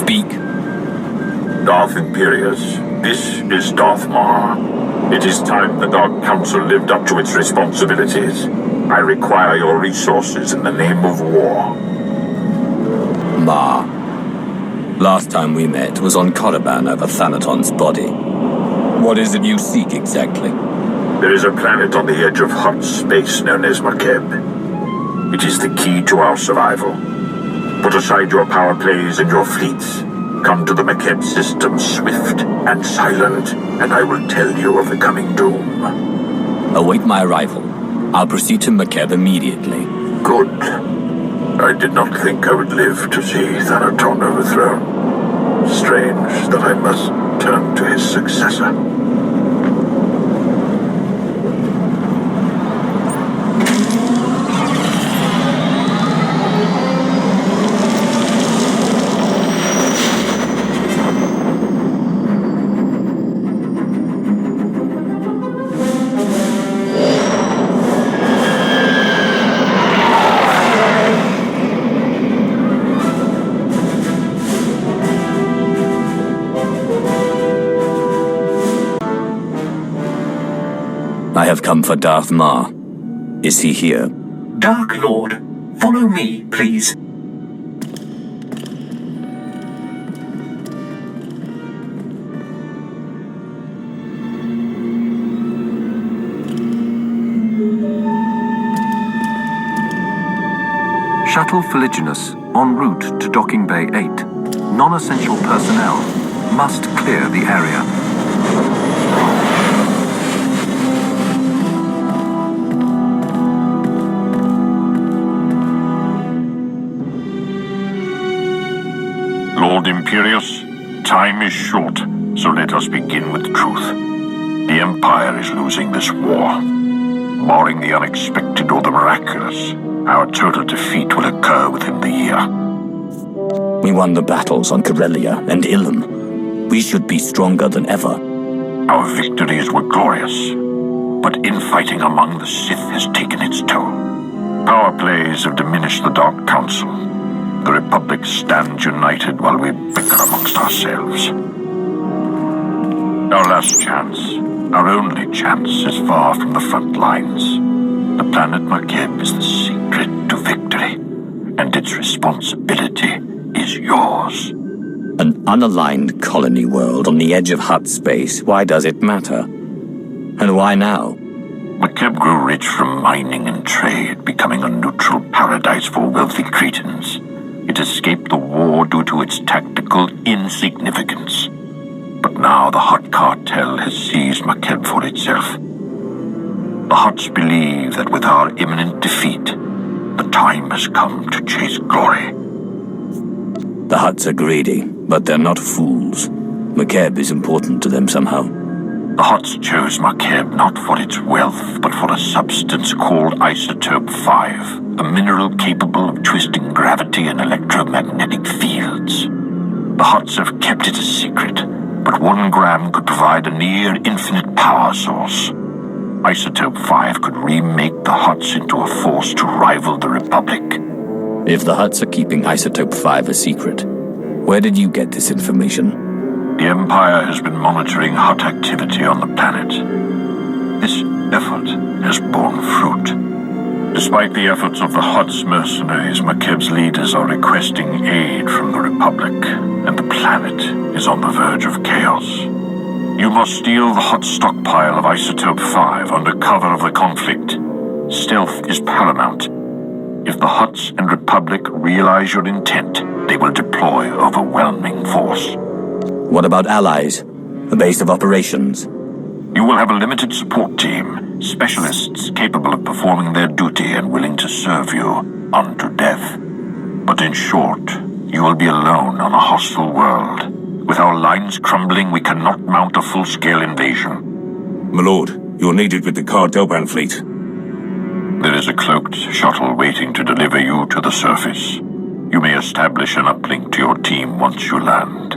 Speak. Darth Imperius, this is Darth Maw. It is time the Dark Council lived up to its responsibilities. I require your resources in the name of war. Ma. Last time we met was on Korriban over Thanaton's body. What is it you seek exactly? There is a planet on the edge of Hutt space known as Makeb. It is the key to our survival. Put aside your power plays and your fleets. Come to the Makeb system swift and silent, and I will tell you of the coming doom. Await my arrival. I'll proceed to Makeb immediately. Good. I did not think I would live to see Thanaton overthrown. Strange that I must turn to his successor. I have come for Darth Maw. Is he here? Dark Lord, follow me, please. Shuttle Fuliginous, en route to Docking Bay 8. Non-essential personnel must clear the area. Lord Imperius, time is short, so let us begin with the truth. The Empire is losing this war. Barring the unexpected or the miraculous, our total defeat will occur within the year. We won the battles on Corellia and Ilum. We should be stronger than ever. Our victories were glorious, but infighting among the Sith has taken its toll. Power plays have diminished the Dark Council. The Republic stands united while we bicker amongst ourselves. Our last chance, our only chance, is far from the front lines. The planet Makeb is the secret to victory, and its responsibility is yours. An unaligned colony world on the edge of Hutt space. Why does it matter? And why now? Makeb grew rich from mining and trade, becoming a neutral paradise for wealthy Cretans. It escaped the war due to its tactical insignificance. But now the Hutt Cartel has seized Makeb for itself. The Hutts believe that with our imminent defeat, the time has come to chase glory. The Hutts are greedy, but they're not fools. Makeb is important to them somehow. The Hutts chose Makeb not for its wealth, but for a substance called Isotope 5, a mineral capable of twisting gravity and electromagnetic fields. The Hutts have kept it a secret, but 1 gram could provide a near-infinite power source. Isotope 5 could remake the Hutts into a force to rival the Republic. If the Hutts are keeping Isotope 5 a secret, where did you get this information? The Empire has been monitoring Hutt activity on the planet. This effort has borne fruit. Despite the efforts of the Hutt's mercenaries, Makeb's leaders are requesting aid from the Republic, and the planet is on the verge of chaos. You must steal the Hutt stockpile of Isotope 5 under cover of the conflict. Stealth is paramount. If the Hutts and Republic realize your intent, they will deploy overwhelming force. What about allies? A base of operations? You will have a limited support team, specialists capable of performing their duty and willing to serve you unto death. But in short, you will be alone on a hostile world. With our lines crumbling, we cannot mount a full-scale invasion. My lord, you're needed with the Cartel fleet. There is a cloaked shuttle waiting to deliver you to the surface. You may establish an uplink to your team once you land.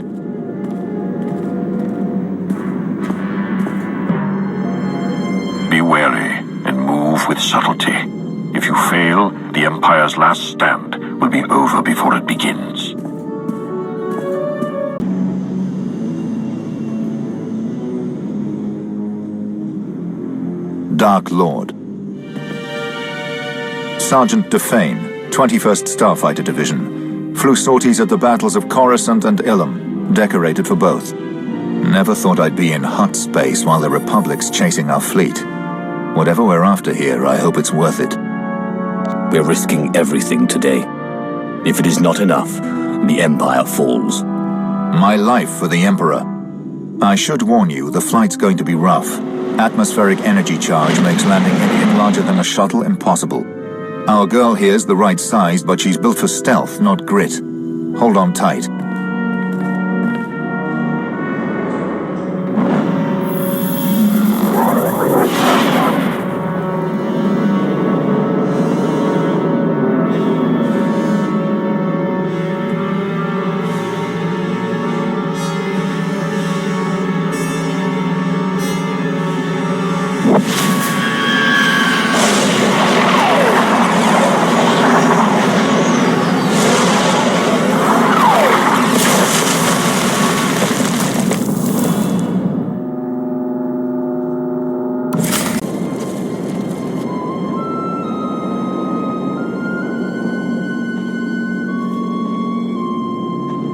Be wary and move with subtlety. If you fail, the Empire's last stand will be over before it begins. Dark Lord. Sergeant Defane, 21st Starfighter Division. Flew sorties at the battles of Coruscant and Ilum, decorated for both. Never thought I'd be in Hutt space while the Republic's chasing our fleet. Whatever we're after here, I hope it's worth it. We're risking everything today. If it is not enough, the Empire falls. My life for the Emperor. I should warn you, the flight's going to be rough. Atmospheric energy charge makes landing anything larger than a shuttle impossible. Our girl here's the right size, but she's built for stealth, not grit. Hold on tight.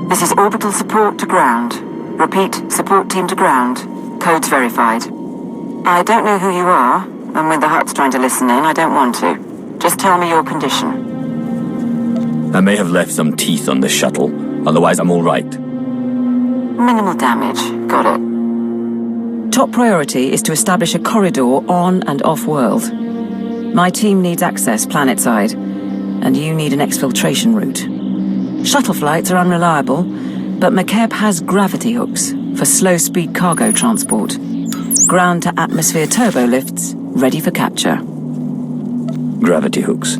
This is orbital support to ground. Repeat, support team to ground. Codes verified. I don't know who you are, and when the Hutt's trying to listen in, I don't want to. Just tell me your condition. I may have left some teeth on the shuttle, otherwise I'm all right. Minimal damage. Got it. Top priority is to establish a corridor on and off-world. My team needs access planetside, and you need an exfiltration route. Shuttle flights are unreliable, but McKeb has gravity hooks for slow-speed cargo transport. Ground-to-atmosphere turbo lifts, ready for capture. Gravity hooks.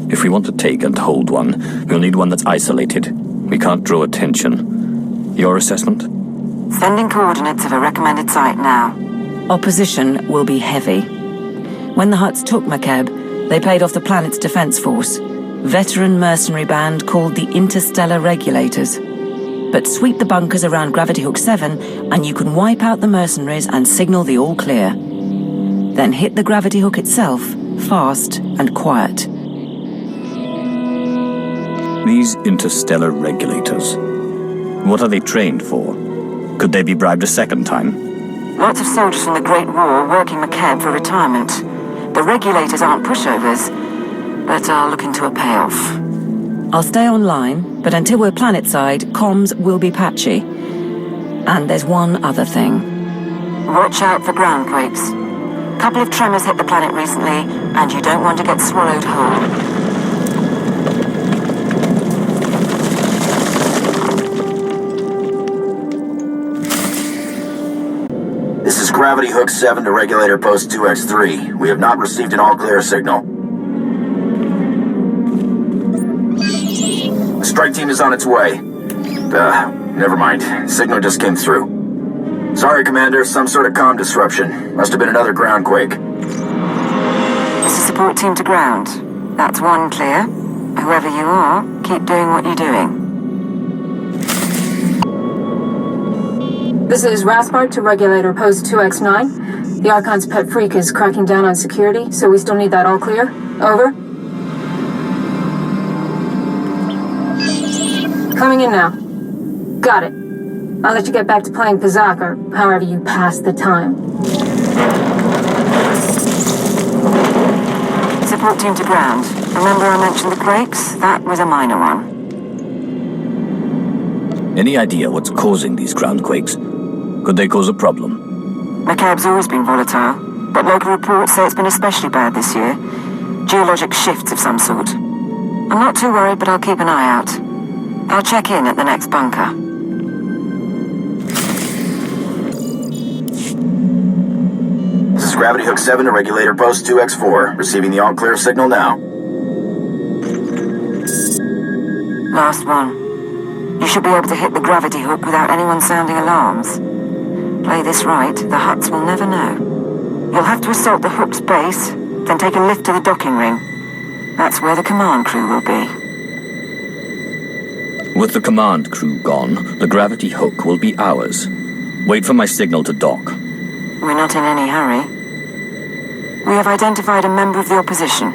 If we want to take and hold one, we'll need one that's isolated. We can't draw attention. Your assessment? Sending coordinates of a recommended site now. Opposition will be heavy. When the Hutts took McKeb, they paid off the planet's defense force. Veteran mercenary band called the Interstellar Regulators. But sweep the bunkers around Gravity Hook 7 and you can wipe out the mercenaries and signal the all clear. Then hit the Gravity Hook itself, fast and quiet. These Interstellar Regulators. What are they trained for? Could they be bribed a second time? Lots of soldiers from the Great War working McKeb for retirement. The Regulators aren't pushovers, but are looking to a payoff. I'll stay online, but until we're planetside, comms will be patchy. And there's one other thing. Watch out for ground quakes. Couple of tremors hit the planet recently, and you don't want to get swallowed whole. This is Gravity Hook 7 to Regulator Post 2X3. We have not received an all-clear signal. The strike team is on its way. Never mind. Signal just came through. Sorry, Commander. Some sort of comm disruption. Must have been another ground quake. This is support team to ground. That's one clear. Whoever you are, keep doing what you're doing. This is Raspart to Regulator Post 2X9. The Archon's pet freak is cracking down on security, so we still need that all clear. Over. Coming in now. Got it. I'll let you get back to playing Pazak, or however you pass the time. Support team to ground. Remember I mentioned the quakes? That was a minor one. Any idea what's causing these ground quakes? Could they cause a problem? McCabe's always been volatile, but local reports say it's been especially bad this year. Geologic shifts of some sort. I'm not too worried, but I'll keep an eye out. I'll check in at the next bunker. This is Gravity Hook 7 to Regulator Post 2X4. Receiving the all-clear signal now. Last one. You should be able to hit the gravity hook without anyone sounding alarms. Play this right, the Hutts will never know. You'll have to assault the hook's base, then take a lift to the docking ring. That's where the command crew will be. With the command crew gone, the gravity hook will be ours. Wait for my signal to dock. We're not in any hurry. We have identified a member of the opposition.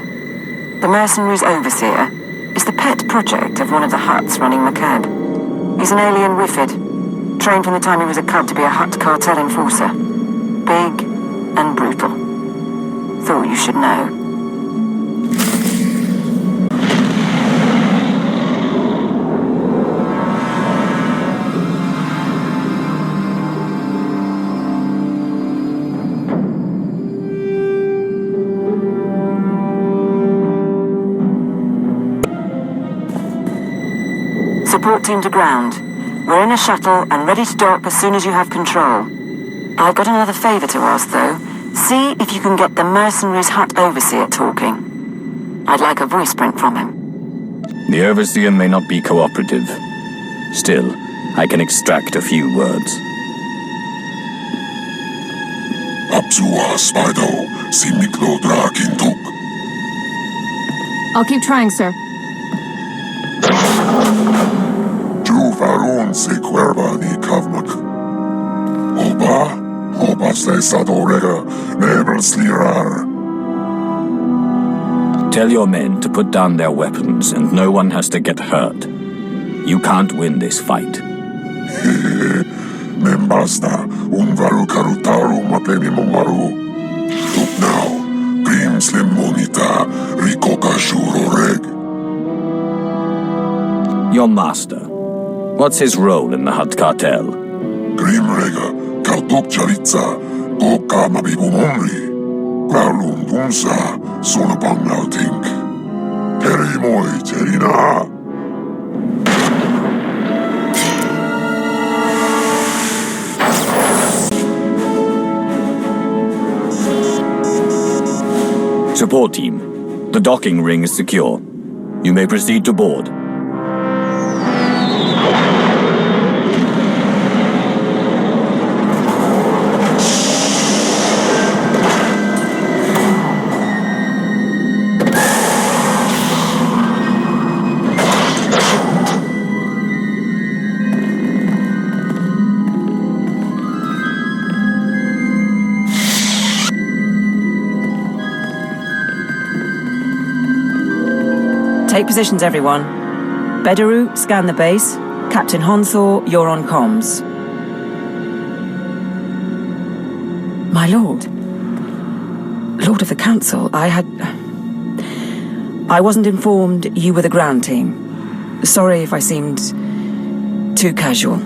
The mercenaries' overseer is the pet project of one of the Hutts running McCabe. He's an alien Whiffid, trained from the time he was a cub to be a Hutt cartel enforcer. Big and brutal. Thought you should know. Support team to ground. We're in a shuttle and ready to dock as soon as you have control. I've got another favor to ask, though. See if you can get the mercenaries' Hutt overseer talking. I'd like a voice print from him. The overseer may not be cooperative. Still, I can extract a few words. Apsua Spido, Simiklo Drakintuk. I'll keep trying, sir. Juvarun se cuerva ni kavmak. Oba se sadorega, never slirar. Tell your men to put down their weapons and no one has to get hurt. You can't win this fight. Membasta, unvaru karutaru mapemi momaru. Look now, Grim Slim Monita, Rikoka Shuro Reg. Your master. What's his role in the Hutt cartel? Grim Rega, Kautok Chalitza, Goka Mabibumomri. Valum Dunsa, Sonapang Nautink. Peri Moi Terina. Support team. The docking ring is secure. You may proceed to board. Take positions, everyone. Bedaru, scan the base. Captain Honthor, you're on comms. My lord. Lord of the Council, I wasn't informed you were the ground team. Sorry if I seemed too casual.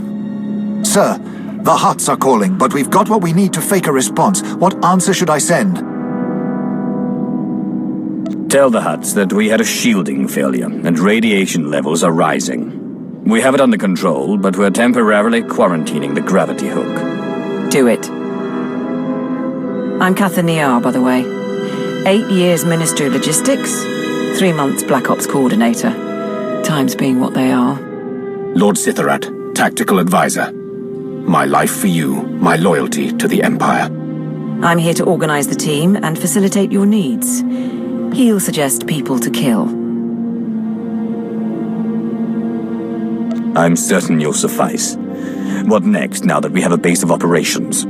Sir, the Hutts are calling, but we've got what we need to fake a response. What answer should I send? Tell the Hutts that we had a shielding failure and radiation levels are rising. We have it under control, but we're temporarily quarantining the gravity hook. Do it. I'm Cather Niar, by the way. 8 years Ministry of Logistics, 3 months Black Ops Coordinator. Times being what they are. Lord Sitharat, Tactical Advisor. My life for you, my loyalty to the Empire. I'm here to organize the team and facilitate your needs. He'll suggest people to kill. I'm certain you'll suffice. What next, now that we have a base of operations?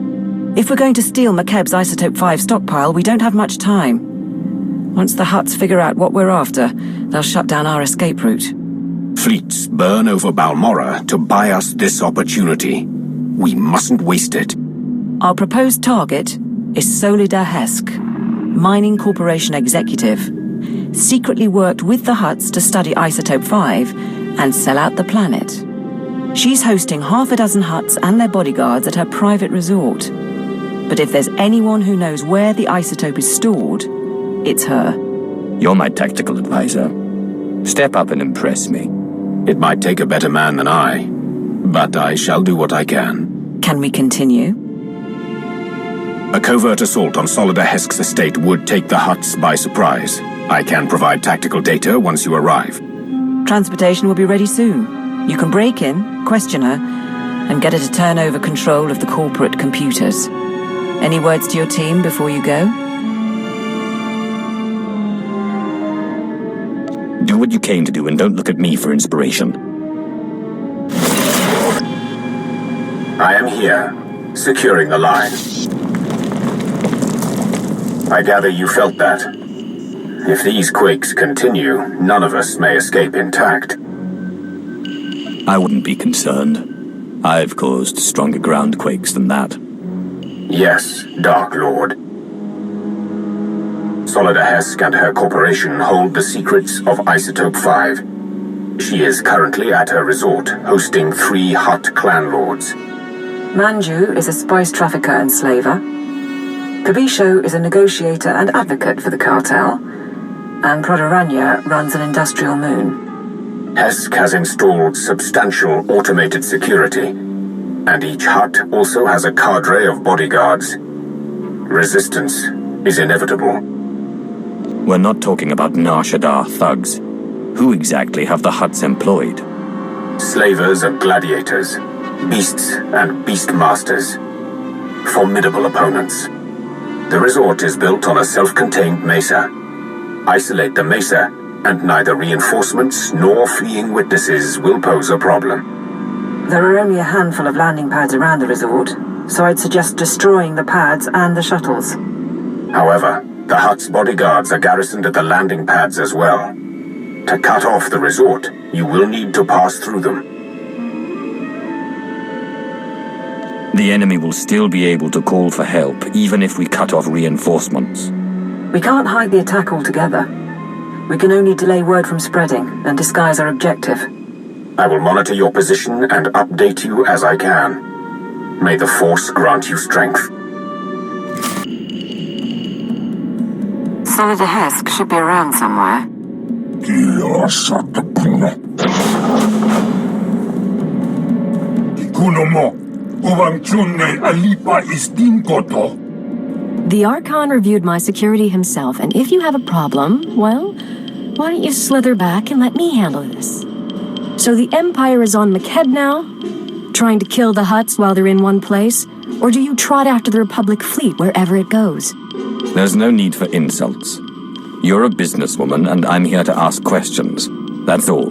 If we're going to steal McCabe's Isotope 5 stockpile, we don't have much time. Once the Hutts figure out what we're after, they'll shut down our escape route. Fleets burn over Balmorra to buy us this opportunity. We mustn't waste it. Our proposed target is Solida Hesk, Mining Corporation executive. Secretly worked with the Hutts to study Isotope 5 and sell out the planet. She's hosting half a dozen Hutts and their bodyguards at her private resort. But if there's anyone who knows where the isotope is stored, it's her. You're my tactical advisor. Step up and impress me. It might take a better man than I, but I shall do what I can. Can we continue? A covert assault on Solida Hesk's estate would take the Hutts by surprise. I can provide tactical data once you arrive. Transportation will be ready soon. You can break in, question her, and get her to turn over control of the corporate computers. Any words to your team before you go? Do what you came to do and don't look at me for inspiration. I am here, securing the line. I gather you felt that. If these quakes continue, none of us may escape intact. I wouldn't be concerned. I've caused stronger ground quakes than that. Yes, Dark Lord. Solida Hesk and her corporation hold the secrets of Isotope 5. She is currently at her resort, hosting 3 Hutt clan lords. Manju is a spice trafficker and slaver. Kabisho is a negotiator and advocate for the cartel. And Prodoranya runs an industrial moon. Hesk has installed substantial automated security, and each hut also has a cadre of bodyguards. Resistance is inevitable. We're not talking about Nar Shaddaa thugs. Who exactly have the Hutts employed? Slavers of gladiators, beasts and beastmasters. Formidable opponents. The resort is built on a self-contained mesa. Isolate the mesa, and neither reinforcements nor fleeing witnesses will pose a problem. There are only a handful of landing pads around the resort, so I'd suggest destroying the pads and the shuttles. However, the Hutt's bodyguards are garrisoned at the landing pads as well. To cut off the resort, you will need to pass through them. The enemy will still be able to call for help, even if we cut off reinforcements. We can't hide the attack altogether. We can only delay word from spreading and disguise our objective. I will monitor your position and update you as I can. May the Force grant you strength. Solida Hesk should be around somewhere. The Archon reviewed my security himself, and if you have a problem, well, why don't you slither back and let me handle this? So the Empire is on Makeb now? Trying to kill the Hutts while they're in one place? Or do you trot after the Republic fleet wherever it goes? There's no need for insults. You're a businesswoman, and I'm here to ask questions. That's all.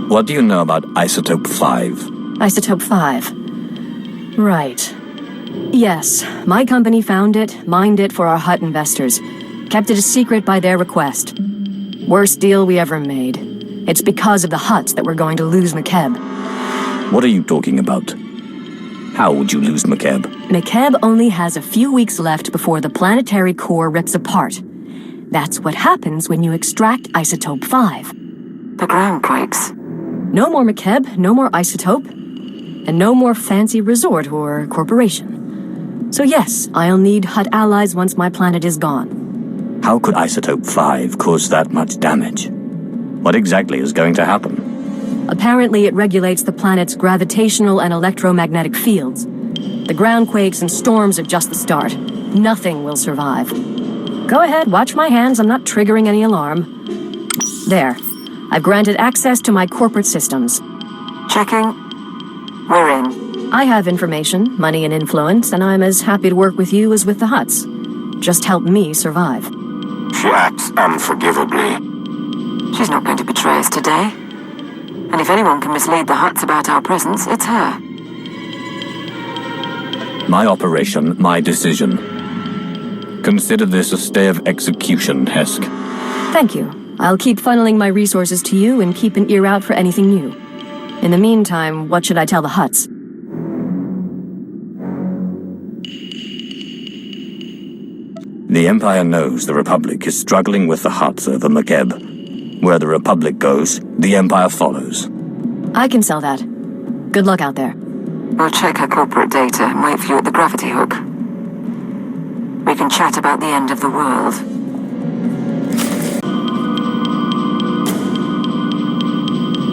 What do you know about Isotope 5? Isotope 5. Right. Yes, my company found it, mined it for our Hutt investors. Kept it a secret by their request. Worst deal we ever made. It's because of the Hutts that we're going to lose Makeb. What are you talking about? How would you lose Makeb? Makeb only has a few weeks left before the planetary core rips apart. That's what happens when you extract Isotope 5. The ground quakes. No more Makeb, no more Isotope, and no more fancy resort or corporation. So yes, I'll need Hutt allies once my planet is gone. How could Isotope 5 cause that much damage? What exactly is going to happen? Apparently it regulates the planet's gravitational and electromagnetic fields. The ground quakes and storms are just the start. Nothing will survive. Go ahead, watch my hands, I'm not triggering any alarm. There. I've granted access to my corporate systems. Checking. We're in. I have information, money and influence, and I'm as happy to work with you as with the Hutts. Just help me survive. She acts unforgivably. She's not going to betray us today. And if anyone can mislead the Hutts about our presence, it's her. My operation, my decision. Consider this a stay of execution, Hesk. Thank you. I'll keep funneling my resources to you and keep an ear out for anything new. In the meantime, what should I tell the Hutts? The Empire knows the Republic is struggling with the Hutts over Makeb. Where the Republic goes, the Empire follows. I can sell that. Good luck out there. We'll check her corporate data and wait for you at the gravity hook. We can chat about the end of the world.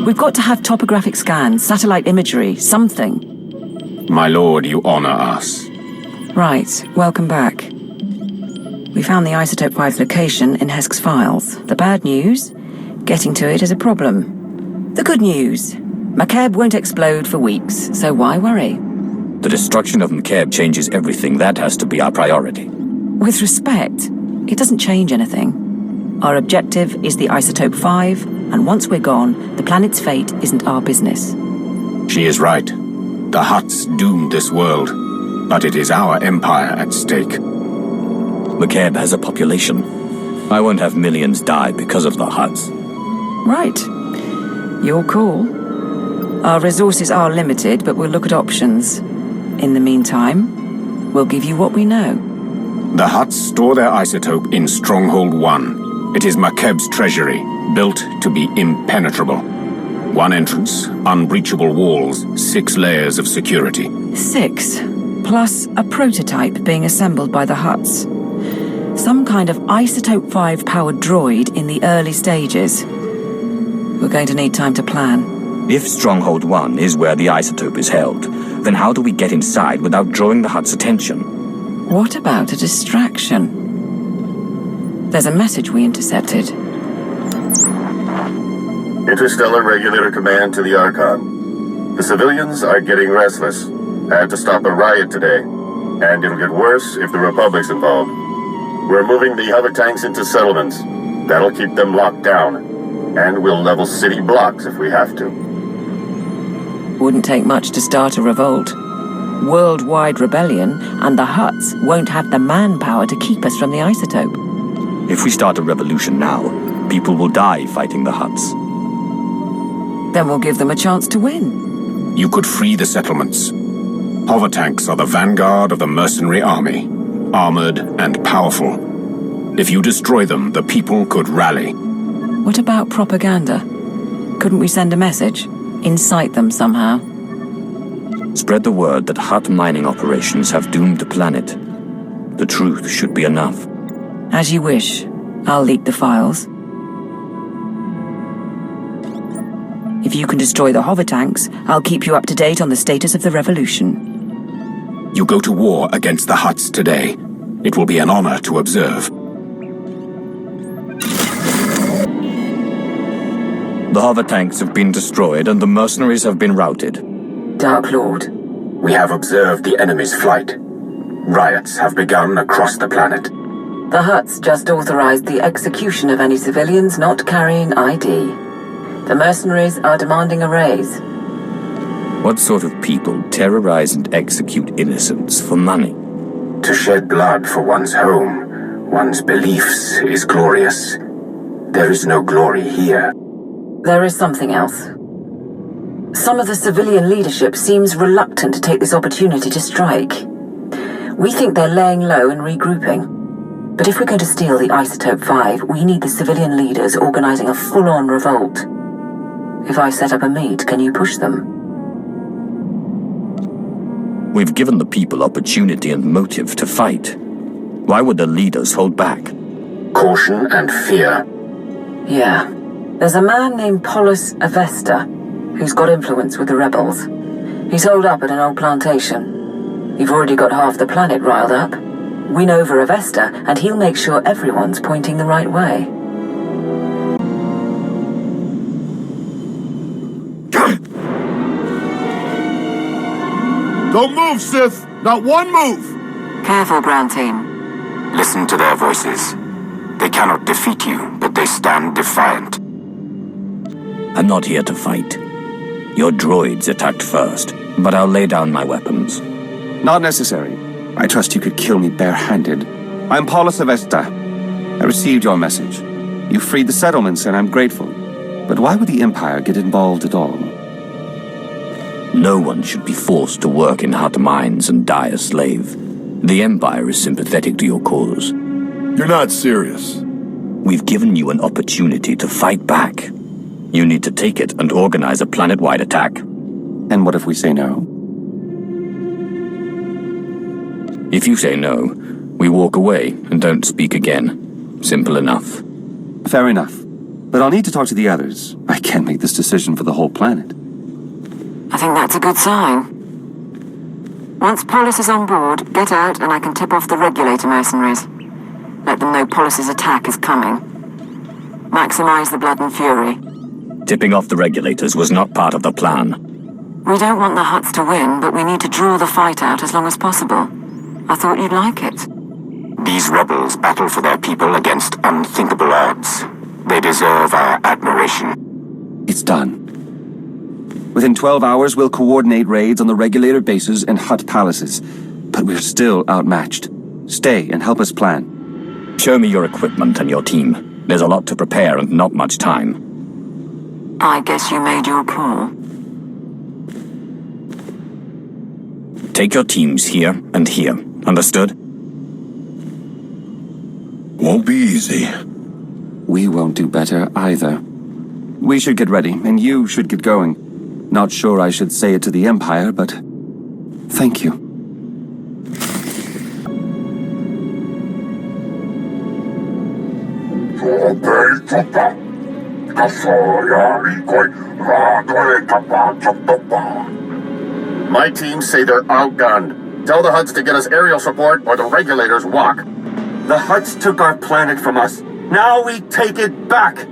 We've got to have topographic scans, satellite imagery, something. My lord, you honor us. Right, welcome back. We found the Isotope 5 location in Hesk's files. The bad news? Getting to it is a problem. The good news? Makeb won't explode for weeks, so why worry? The destruction of Makeb changes everything. That has to be our priority. With respect, it doesn't change anything. Our objective is the Isotope 5, and once we're gone, the planet's fate isn't our business. She is right. The Hutts doomed this world, but it is our empire at stake. McCabe has a population. I won't have millions die because of the Hutts. Right. Your call. Our resources are limited, but we'll look at options. In the meantime, we'll give you what we know. The Hutts store their isotope in Stronghold 1. It is McCabe's treasury, built to be impenetrable. One entrance, unbreachable walls, 6 layers of security. 6, plus a prototype being assembled by the Hutts. Some kind of Isotope 5 powered droid in the early stages. We're going to need time to plan. If Stronghold 1 is where the isotope is held, then how do we get inside without drawing the Hutts' attention? What about a distraction? There's a message we intercepted. Interstellar Regulator Command to the Archon. The civilians are getting restless. Had to stop a riot today. And it'll get worse if the Republic's involved. We're moving the hover tanks into settlements. That'll keep them locked down. And we'll level city blocks if we have to. Wouldn't take much to start a revolt. Worldwide rebellion, and the Hutts won't have the manpower to keep us from the isotope. If we start a revolution now, people will die fighting the Hutts. Then we'll give them a chance to win. You could free the settlements. Hover tanks are the vanguard of the mercenary army, armored and powerful. If you destroy them, the people could rally. What about propaganda? Couldn't we send a message? Incite them somehow? Spread the word that Hutt mining operations have doomed the planet. The truth should be enough. As you wish. I'll leak the files. If you can destroy the hover tanks, I'll keep you up to date on the status of the revolution. You go to war against the Hutts today. It will be an honor to observe. The hover tanks have been destroyed and the mercenaries have been routed. Dark Lord. We have observed the enemy's flight. Riots have begun across the planet. The Hutts just authorized the execution of any civilians not carrying ID. The mercenaries are demanding a raise. What sort of people terrorize and execute innocents for money? To shed blood for one's home, one's beliefs, is glorious. There is no glory here. There is something else. Some of the civilian leadership seems reluctant to take this opportunity to strike. We think they're laying low and regrouping. But if we're going to steal the Isotope 5, we need the civilian leaders organizing a full-on revolt. If I set up a meet, can you push them? We've given the people opportunity and motive to fight. Why would the leaders hold back? Caution and fear. Yeah. There's a man named Polis Avesta, who's got influence with the rebels. He's holed up at an old plantation. You've already got half the planet riled up. Win over Avesta, and he'll make sure everyone's pointing the right way. Don't move, Sith! Not one move! Careful, ground team. Listen to their voices. They cannot defeat you, but they stand defiant. I'm not here to fight. Your droids attacked first, but I'll lay down my weapons. Not necessary. I trust you could kill me barehanded. I'm Paulus Avesta. I received your message. You freed the settlements, and I'm grateful. But why would the Empire get involved at all? No one should be forced to work in Hutt mines and die a slave. The Empire is sympathetic to your cause. You're not serious. We've given you an opportunity to fight back. You need to take it and organize a planet-wide attack. And what if we say no? If you say no, we walk away and don't speak again. Simple enough. Fair enough. But I'll need to talk to the others. I can't make this decision for the whole planet. I think that's a good sign. Once Polis is on board, get out and I can tip off the regulator mercenaries. Let them know Polis's attack is coming. Maximize the blood and fury. Tipping off the regulators was not part of the plan. We don't want the Hutts to win, but we need to draw the fight out as long as possible. I thought you'd like it. These rebels battle for their people against unthinkable odds. They deserve our admiration. It's done. Within 12 hours, we'll coordinate raids on the regulator bases and Hutt palaces. But we're still outmatched. Stay and help us plan. Show me your equipment and your team. There's a lot to prepare and not much time. I guess you made your call. Take your teams here and here. Understood? Won't be easy. We won't do better either. We should get ready, and you should get going. Not sure I should say it to the Empire, but thank you. My teams say they're outgunned. Tell the Hutts to get us aerial support or the regulators walk. The Hutts took our planet from us. Now we take it back.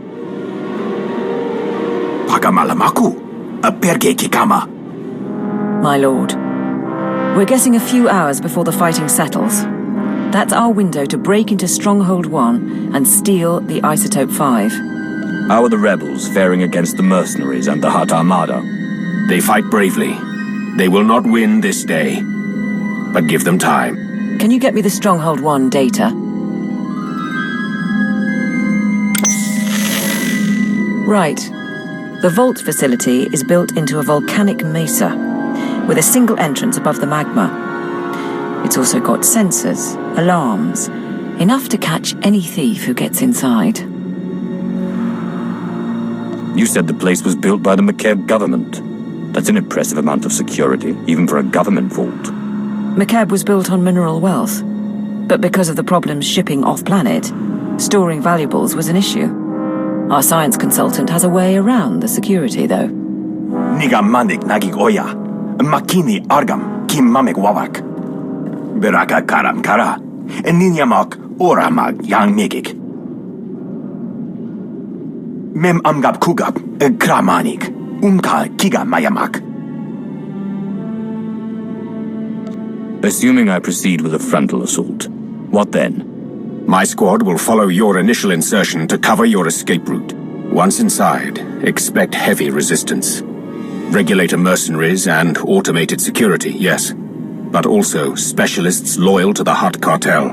My lord, we're getting a few hours before the fighting settles. That's our window to break into Stronghold 1 and steal the Isotope 5. How are the rebels faring against the mercenaries and the Hutt Armada? They fight bravely. They will not win this day. But give them time. Can you get me the Stronghold 1 data? Right. The vault facility is built into a volcanic mesa, with a single entrance above the magma. It's also got sensors, alarms, enough to catch any thief who gets inside. You said the place was built by the McKeb government. That's an impressive amount of security, even for a government vault. McKeb was built on mineral wealth, but because of the problems shipping off-planet, storing valuables was an issue. Our science consultant has a way around the security, though. Niga manik nagig oya, makini argam kim mamek wawak. Beraka karam kara, eninyamak oramag yang megik. Mem amgab kugab kramanik, unka kiga mayamak. Assuming I proceed with a frontal assault, what then? My squad will follow your initial insertion to cover your escape route. Once inside, expect heavy resistance. Regulator mercenaries and automated security, yes. But also specialists loyal to the Hutt Cartel.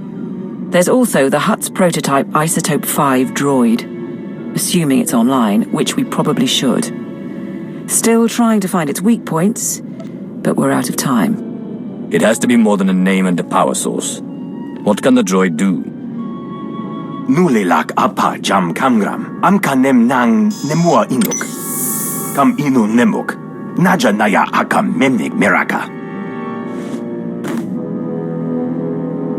There's also the Hutt's prototype Isotope 5 droid. Assuming it's online, which we probably should. Still trying to find its weak points, but we're out of time. It has to be more than a name and a power source. What can the droid do? Nulilak apa jam kamgram, amka nem nang nemua inuk. Kam inu nemuk, naja naya akam memnik meraka.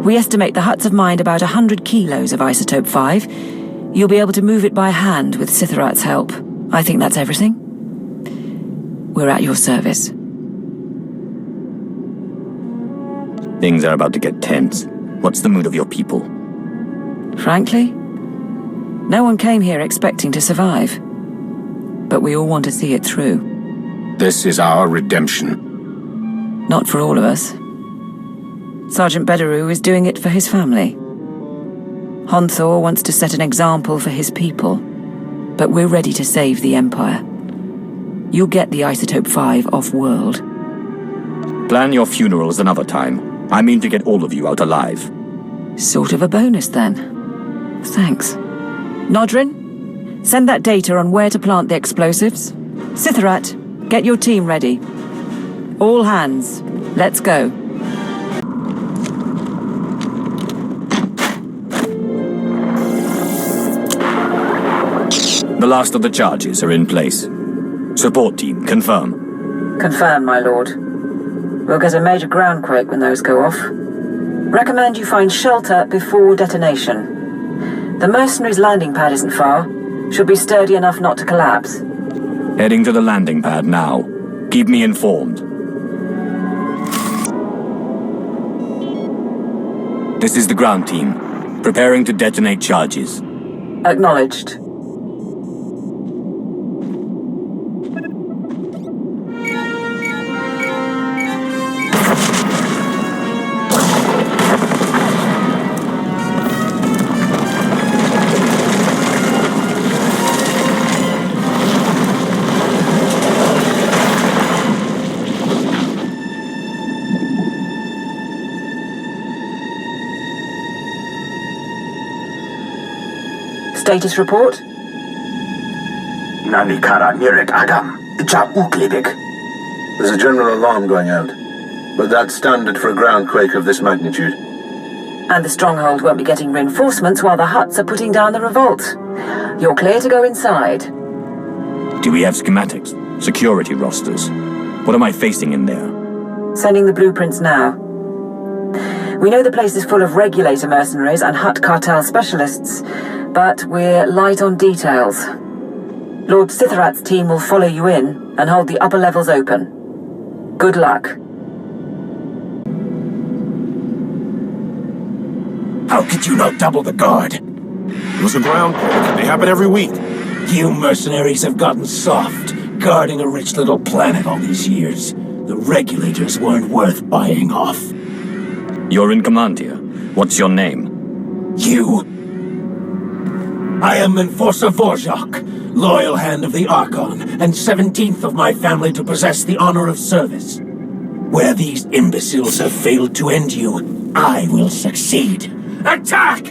We estimate the Hutts have mined about 100 kilos of Isotope 5. You'll be able to move it by hand with Sitharat's help. I think that's everything. We're at your service. Things are about to get tense. What's the mood of your people? Frankly, no one came here expecting to survive. But we all want to see it through. This is our redemption. Not for all of us. Sergeant Bederu is doing it for his family. Honthor wants to set an example for his people. But we're ready to save the Empire. You'll get the Isotope 5 off-world. Plan your funerals another time. I mean to get all of you out alive. Sort of a bonus, then. Thanks. Nodrin, send that data on where to plant the explosives. Sitharat, get your team ready. All hands, let's go. The last of the charges are in place. Support team, confirm. Confirm, my lord. We'll get a major groundquake when those go off. Recommend you find shelter before detonation. The mercenaries' landing pad isn't far. Should be sturdy enough not to collapse. Heading to the landing pad now. Keep me informed. This is the ground team. Preparing to detonate charges. Acknowledged. Status report? Nani kara nirek agam. Ja uklibik. There's a general alarm going out, but that's standard for a groundquake of this magnitude. And the stronghold won't be getting reinforcements while the Hutts are putting down the revolt. You're clear to go inside. Do we have schematics? Security rosters? What am I facing in there? Sending the blueprints now. We know the place is full of regulator mercenaries and Hutt cartel specialists, but we're light on details. Lord Sitharat's team will follow you in and hold the upper levels open. Good luck. How could you not double the guard? It was a groundquake. They happen every week. You mercenaries have gotten soft, guarding a rich little planet all these years. The regulators weren't worth buying off. You're in command here. What's your name? You? I am Enforcer Vorjak, loyal hand of the Archon, and 17th of my family to possess the honor of service. Where these imbeciles have failed to end you, I will succeed. Attack!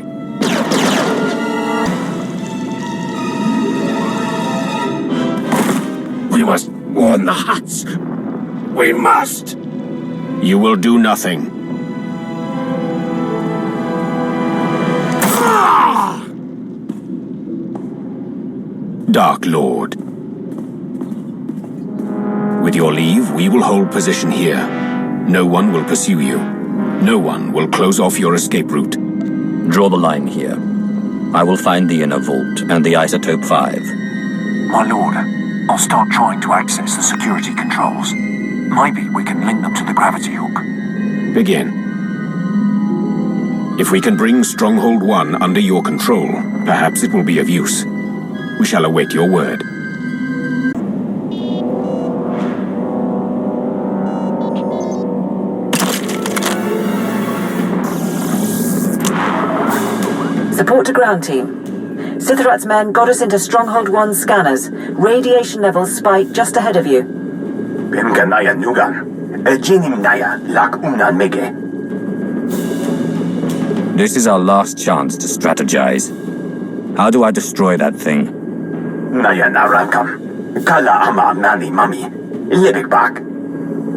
We must warn the Hutts. We must! You will do nothing. Dark Lord. With your leave, we will hold position here. No one will pursue you. No one will close off your escape route. Draw the line here. I will find the inner vault and the isotope 5. My lord, I'll start trying to access the security controls. Maybe we can link them to the gravity hook. Begin. If we can bring Stronghold 1 under your control, perhaps it will be of use. We shall await your word. Support to ground team. Sitharat's men got us into Stronghold 1 scanners. Radiation levels spike just ahead of you. Bimganaya nugan. Naya lak unan mege. This is our last chance to strategize. How do I destroy that thing? Naya narakam. Kala ama nani mami. Libik bak.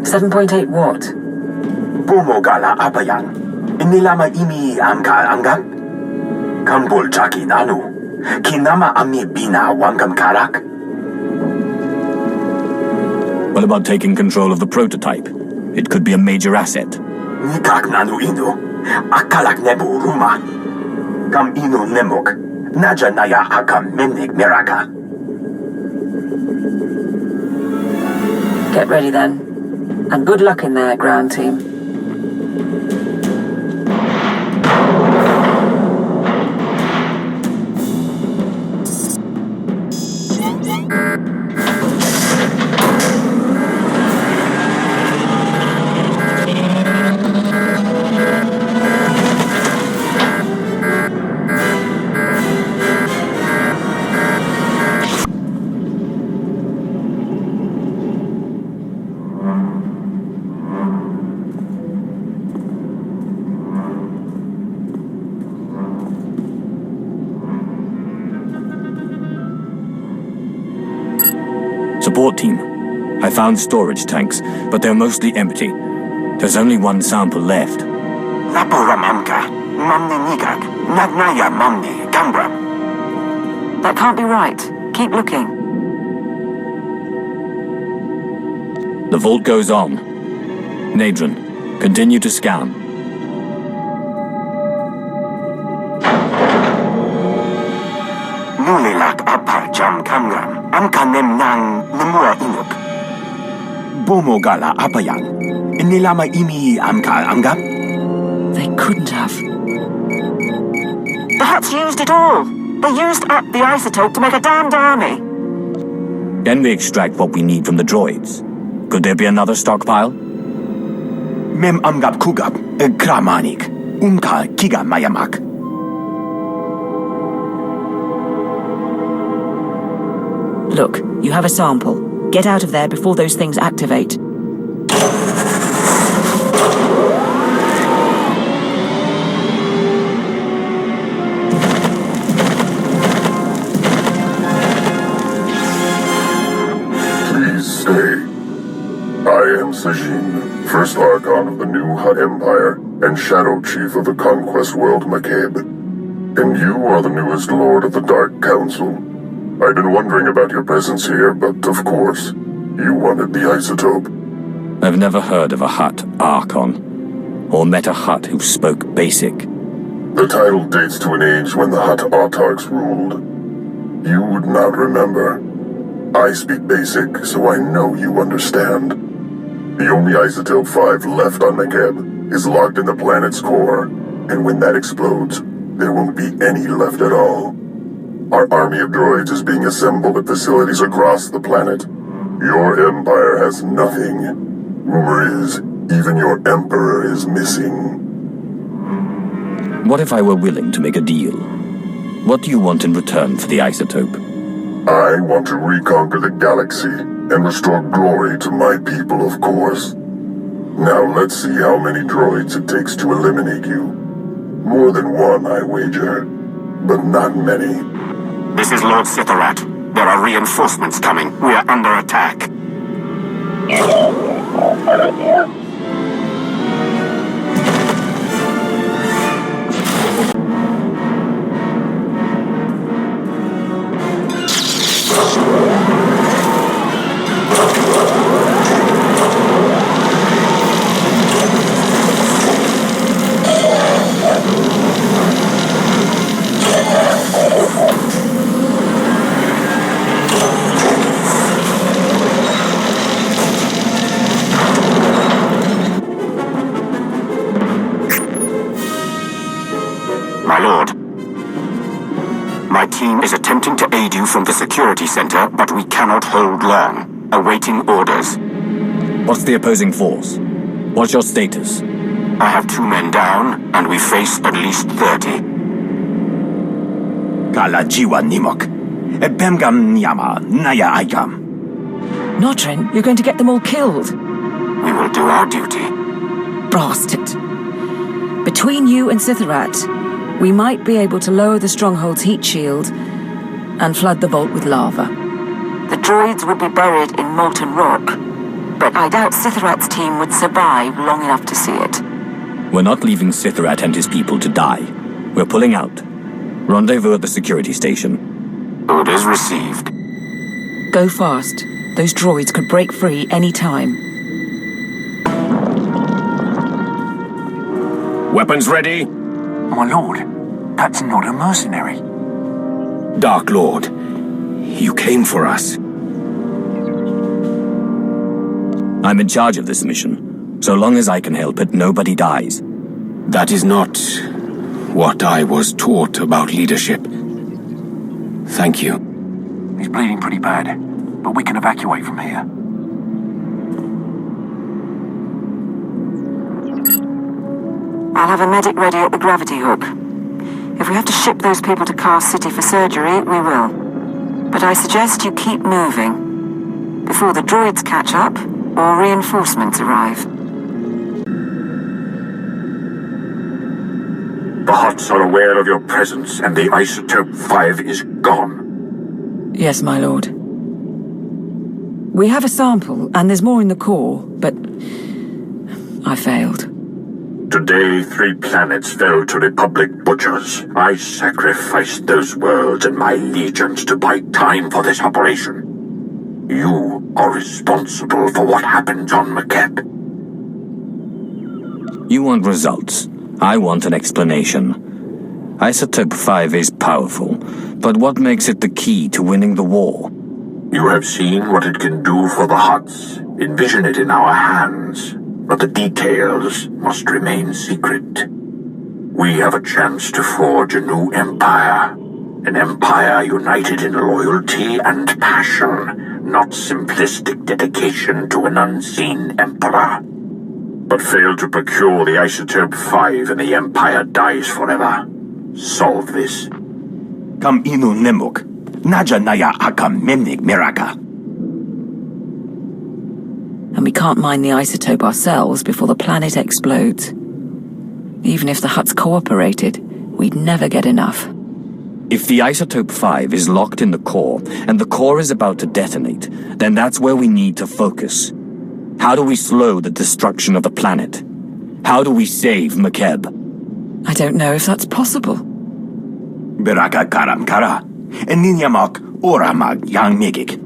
7.8 what? Bumo gala apayan. Inilama imi amka angam. Kambul chaki nanu. Kinama ami bina wangam karak. What about taking control of the prototype? It could be a major asset. Nikak nanu inu. Akalak nebu ruma. Kam inu nemuk. Naja naya akam memnik miraka. Get ready then. And good luck in there, ground team. Support team. I found storage tanks, but they're mostly empty. There's only one sample left. That can't be right. Keep looking. The vault goes on. Nadron, continue to scan. Nulilak apa jam kamram. Amkanem nang nemua inuk. Bomo gala apayan. Inilama imi amka angam? They couldn't have. The Hutts used it all. They used up the isotope to make a damned army. Can we extract what we need from the droids? Could there be another stockpile? Mem amgab kugab, kramanik, umka kiga mayamak. Look, you have a sample. Get out of there before those things activate. I am Sajin, First Archon of the new Hutt Empire and Shadow Chief of the Conquest World McCabe. And you are the newest Lord of the Dark Council. I've been wondering about your presence here, but of course, you wanted the isotope. I've never heard of a Hutt Archon, or met a Hutt who spoke Basic. The title dates to an age when the Hutt autarchs ruled. You would not remember. I speak Basic, so I know you understand. The only isotope 5 left on McCabe is locked in the planet's core, and when that explodes, there won't be any left at all. Our army of droids is being assembled at facilities across the planet. Your empire has nothing. Rumor is, even your emperor is missing. What if I were willing to make a deal? What do you want in return for the isotope? I want to reconquer the galaxy and restore glory to my people, of course. Now let's see how many droids it takes to eliminate you. More than one, I wager, but not many. This is Lord Sitharat. There are reinforcements coming. We are under attack. My lord, my team is attempting to aid you from the security center, but we cannot hold long. Awaiting orders. What's the opposing force? What's your status? I have 2 men down, and we face at least 30. Kalajiwa Nimok. Ebemgam Nyama Naya Aikam. Notrin, you're going to get them all killed. We will do our duty. Blast it. Between you and Sitharat, we might be able to lower the stronghold's heat shield and flood the vault with lava. The droids would be buried in molten rock, but I doubt Sitharat's team would survive long enough to see it. We're not leaving Sitharat and his people to die. We're pulling out. Rendezvous at the security station. Orders received. Go fast. Those droids could break free any time. Weapons ready? My lord, that's not a mercenary. Dark Lord, you came for us. I'm in charge of this mission. So long as I can help it, nobody dies. That is not what I was taught about leadership. Thank you. He's bleeding pretty bad, but we can evacuate from here. I'll have a medic ready at the gravity hook. If we have to ship those people to Car City for surgery, we will. But I suggest you keep moving before the droids catch up or reinforcements arrive. The Hutts are aware of your presence, and the isotope 5 is gone. Yes, my lord. We have a sample, and there's more in the core, but I failed. Today, 3 planets fell to Republic butchers. I sacrificed those worlds and my legions to buy time for this operation. You are responsible for what happened on McCabe. You want results. I want an explanation. Isotope 5 is powerful, but what makes it the key to winning the war? You have seen what it can do for the Hutts. Envision it in our hands. But the details must remain secret. We have a chance to forge a new empire. An empire united in loyalty and passion, not simplistic dedication to an unseen emperor. But fail to procure the isotope 5 and the empire dies forever. Solve this. Kam inu nemuk. Naja naya akam memnik miraka. And we can't mine the isotope ourselves before the planet explodes. Even if the Hutts cooperated, we'd never get enough. If the isotope 5 is locked in the core, and the core is about to detonate, then that's where we need to focus. How do we slow the destruction of the planet? How do we save McKeb? I don't know if that's possible. Beraka karam kara. Eninyamak oramag yang migik.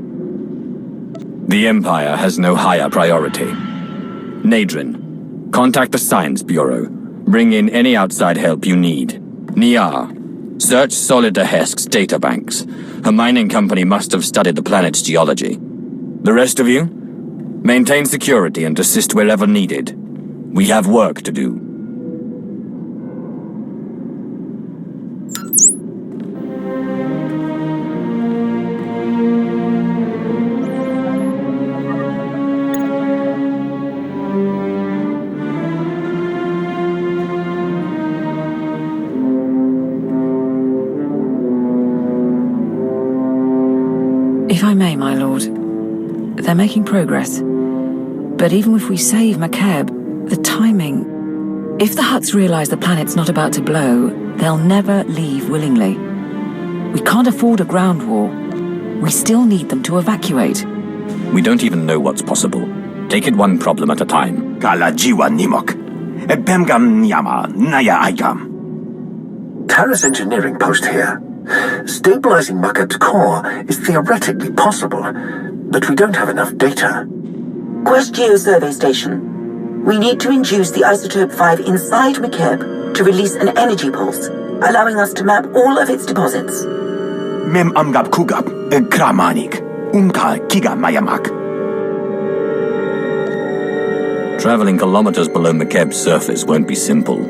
The Empire has no higher priority. Nadrin, contact the Science Bureau. Bring in any outside help you need. Niar, search Solid Hesk's databanks. Her mining company must have studied the planet's geology. The rest of you? Maintain security and assist wherever needed. We have work to do. If I may, my lord, they're making progress. But even if we save McKeb, the timing... If the Hutts realize the planet's not about to blow, they'll never leave willingly. We can't afford a ground war. We still need them to evacuate. We don't even know what's possible. Take it one problem at a time. Kala jiwa nimok. Bemgam nyama naya aigam. Terra's engineering post here. Stabilizing Makeb's core is theoretically possible, but we don't have enough data. Quest Geo-Survey Station. We need to induce the isotope 5 inside Makeb to release an energy pulse, allowing us to map all of its deposits. Mem amgab kugab, kramanik, unka kiga mayamak. Traveling kilometers below Makeb's surface won't be simple.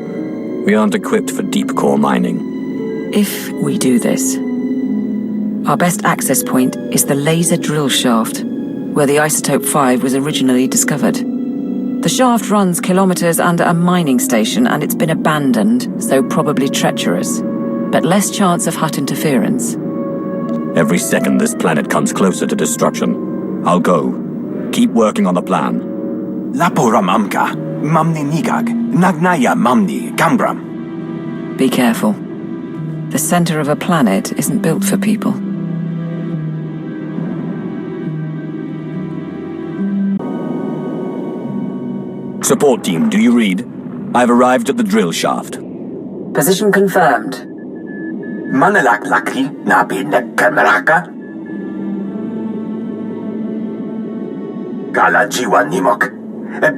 We aren't equipped for deep core mining. If we do this, our best access point is the laser drill shaft, where the isotope 5 was originally discovered. The shaft runs kilometers under a mining station and it's been abandoned, so probably treacherous. But less chance of Hutt interference. Every second this planet comes closer to destruction. I'll go. Keep working on the plan. Laporam amka, mamni nigag, nagnaya mamni gambram. Be careful. The center of a planet isn't built for people. Support team, do you read? I've arrived at the drill shaft. Position confirmed. Manalak laki nabi nekkameraka. Gala jiwa nimok.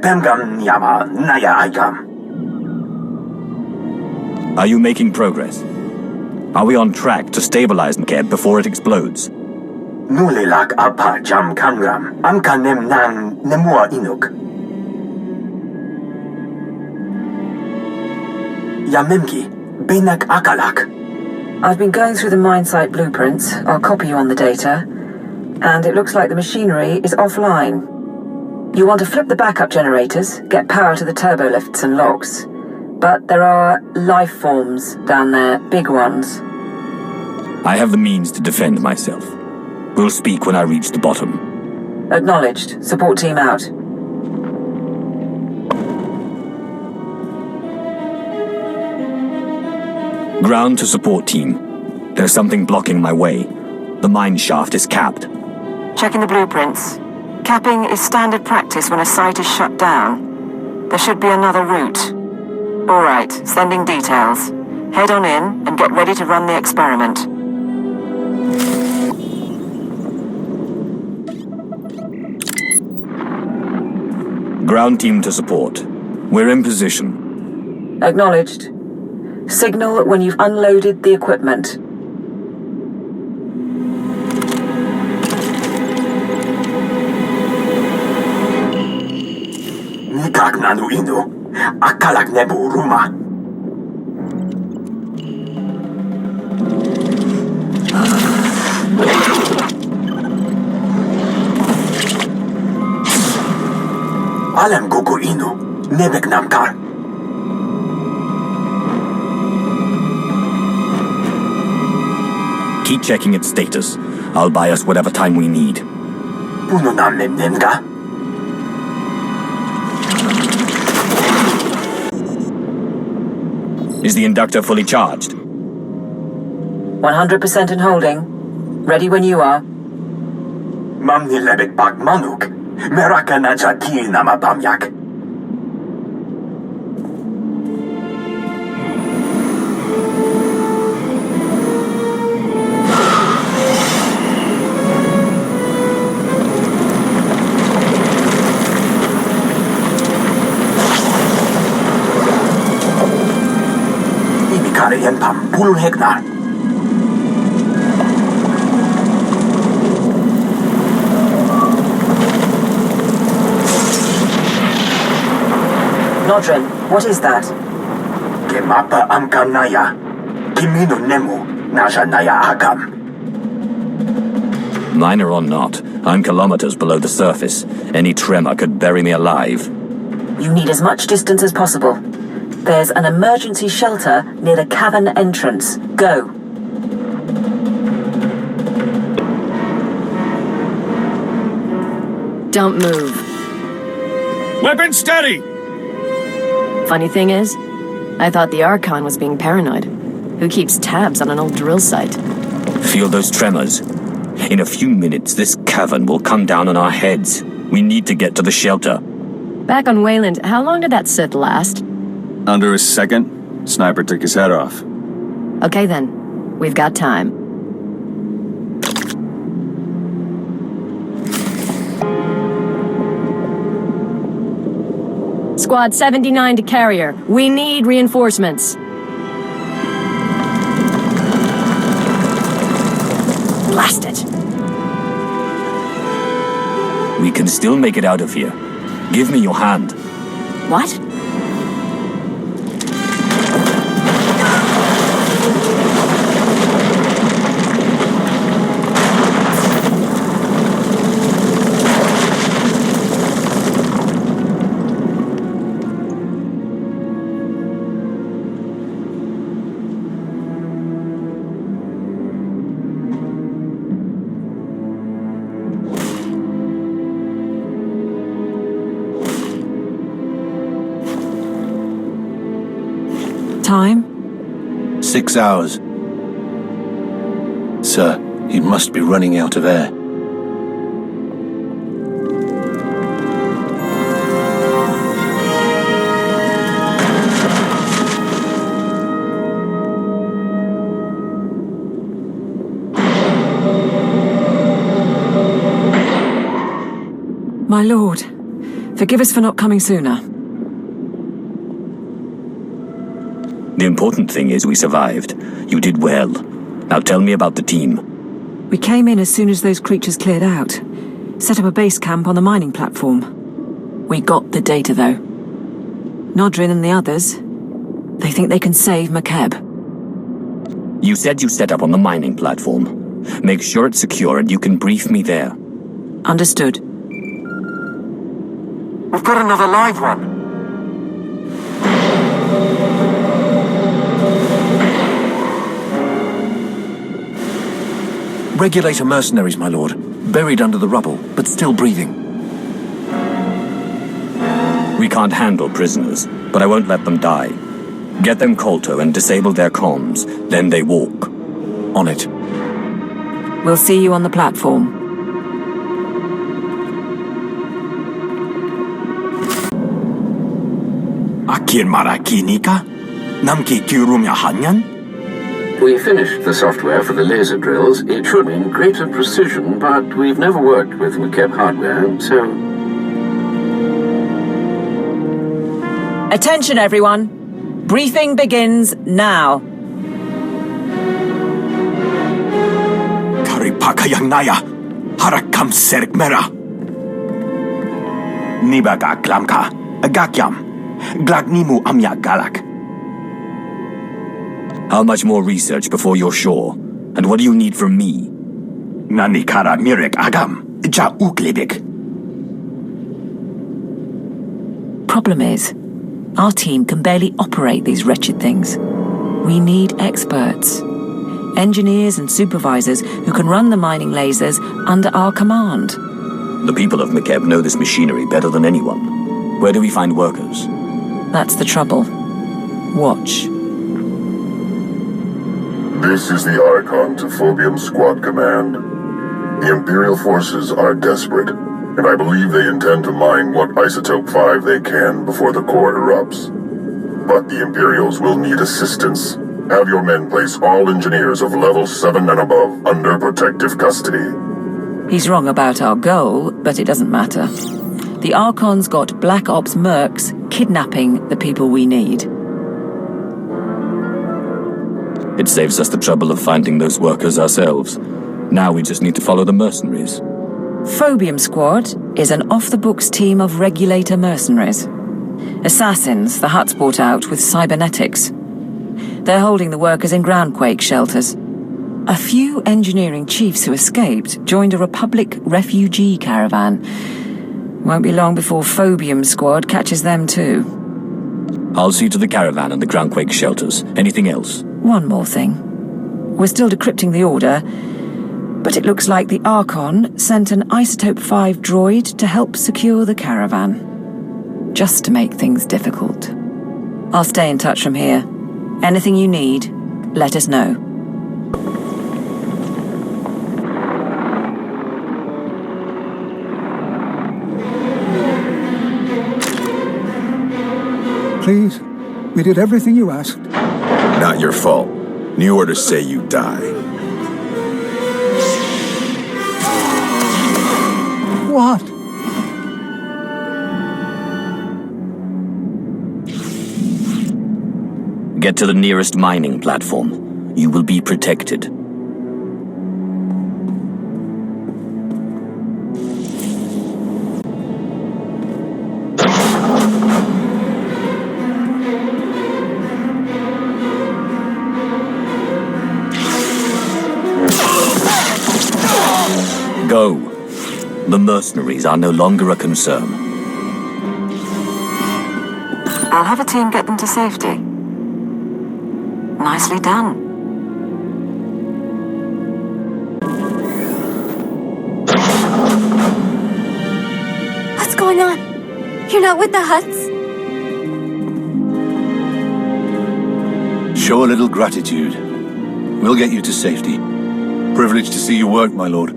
Bemgam nyama naya aigam. Are you making progress? Are we on track to stabilize Makeb before it explodes? Nulilak apa jam kangram. Amka nem nang nemua inuk. Yamemki, benak akalak. I've been going through the mine site blueprints. I'll copy you on the data. And it looks like the machinery is offline. You want to flip the backup generators, get power to the turbo lifts and locks. But there are life forms down there, big ones. I have the means to defend myself. We'll speak when I reach the bottom. Acknowledged. Support team out. Ground to support team. There's something blocking my way. The mine shaft is capped. Checking the blueprints. Capping is standard practice when a site is shut down. There should be another route. All right, sending details. Head on in and get ready to run the experiment. Ground team to support. We're in position. Acknowledged. Signal when you've unloaded the equipment. Nikak nanu inu. Akalak nebu rumah. Alam gugu inu. Nebek namkar. Keep checking its status. I'll buy us whatever time we need. Puno nam nemnenga. Is the inductor fully charged? 100% in holding. Ready when you are. Mamni lebek bag manuk. Meraka najaki nama bamyak. Ini kare empam pulun hektar. Nodrin, what is that? Gemapa amkam naya. Kimino nemu naja naya akam. Minor or not, I'm kilometers below the surface. Any tremor could bury me alive. You need as much distance as possible. There's an emergency shelter near the cavern entrance. Go. Don't move. Weapon steady! Funny thing is, I thought the Archon was being paranoid. Who keeps tabs on an old drill site? Feel those tremors? In a few minutes, this cavern will come down on our heads. We need to get to the shelter. Back on Wayland, how long did that Sith last? Under a second, Sniper took his head off. Okay then, we've got time. Squad 79 to carrier. We need reinforcements. Blast it. We can still make it out of here. Give me your hand. What? Time? 6 hours. Sir, you must be running out of air. My lord, forgive us for not coming sooner. The important thing is we survived. You did well. Now tell me about the team. We came in as soon as those creatures cleared out. Set up a base camp on the mining platform. We got the data, though. Nodrin and the others, they think they can save McKeb. You said you set up on the mining platform. Make sure it's secure and you can brief me there. Understood. We've got another live one. Regulator mercenaries, my lord. Buried under the rubble, but still breathing. We can't handle prisoners, but I won't let them die. Get them Kolto and disable their comms, then they walk. On it. We'll see you on the platform. Akir marakinika? Namki kirumya hanyan? We finished the software for the laser drills. It should mean greater precision, but we've never worked with McKeb hardware, so... Attention, everyone. Briefing begins now. Karipakayang naya, harakam serik mera. Nibaga klamka, agakyam, glagnimu amya galak. How much more research before you're sure? And what do you need from me? Nanikara mirek agam, ja uklibik. Problem is, our team can barely operate these wretched things. We need experts. Engineers and supervisors who can run the mining lasers under our command. The people of McKeb know this machinery better than anyone. Where do we find workers? That's the trouble. Watch. This is the Archon to Phobium Squad Command. The Imperial forces are desperate. and I believe they intend to mine what isotope 5 they can before the core erupts. But the Imperials will need assistance. Have your men place all engineers of level 7 and above under protective custody. He's wrong about our goal, but it doesn't matter. The Archon's got Black Ops mercs kidnapping the people we need. It saves us the trouble of finding those workers ourselves. Now we just need to follow the mercenaries. Phobium Squad is an off-the-books team of regulator mercenaries. Assassins the Hutts brought out with cybernetics. They're holding the workers in groundquake shelters. A few engineering chiefs who escaped joined a Republic refugee caravan. Won't be long before Phobium Squad catches them too. I'll see to the caravan and the groundquake shelters. Anything else? One more thing. We're still decrypting the order, but it looks like the Archon sent an Isotope 5 droid to help secure the caravan. Just to make things difficult. I'll stay in touch from here. Anything you need, let us know. Please, we did everything you asked. Not your fault. New orders say you die. What? Get to the nearest mining platform. You will be protected. Go. The mercenaries are no longer a concern. I'll have a team get them to safety. Nicely done. What's going on? You're not with the Hutts? Show a little gratitude. We'll get you to safety. Privileged to see you work, my lord.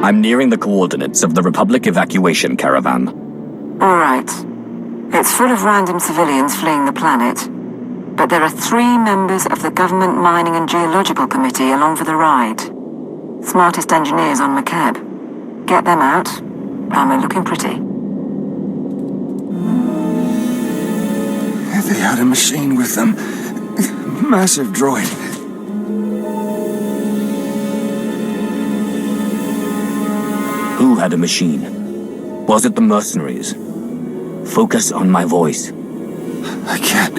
I'm nearing the coordinates of the Republic evacuation caravan. All right. It's full of random civilians fleeing the planet. But there are 3 members of the Government Mining and Geological Committee along for the ride. Smartest engineers on McCabe. Get them out, and we're looking pretty. They had a machine with them. Massive droid. Who had a machine? Was it the mercenaries? Focus on my voice. I can't.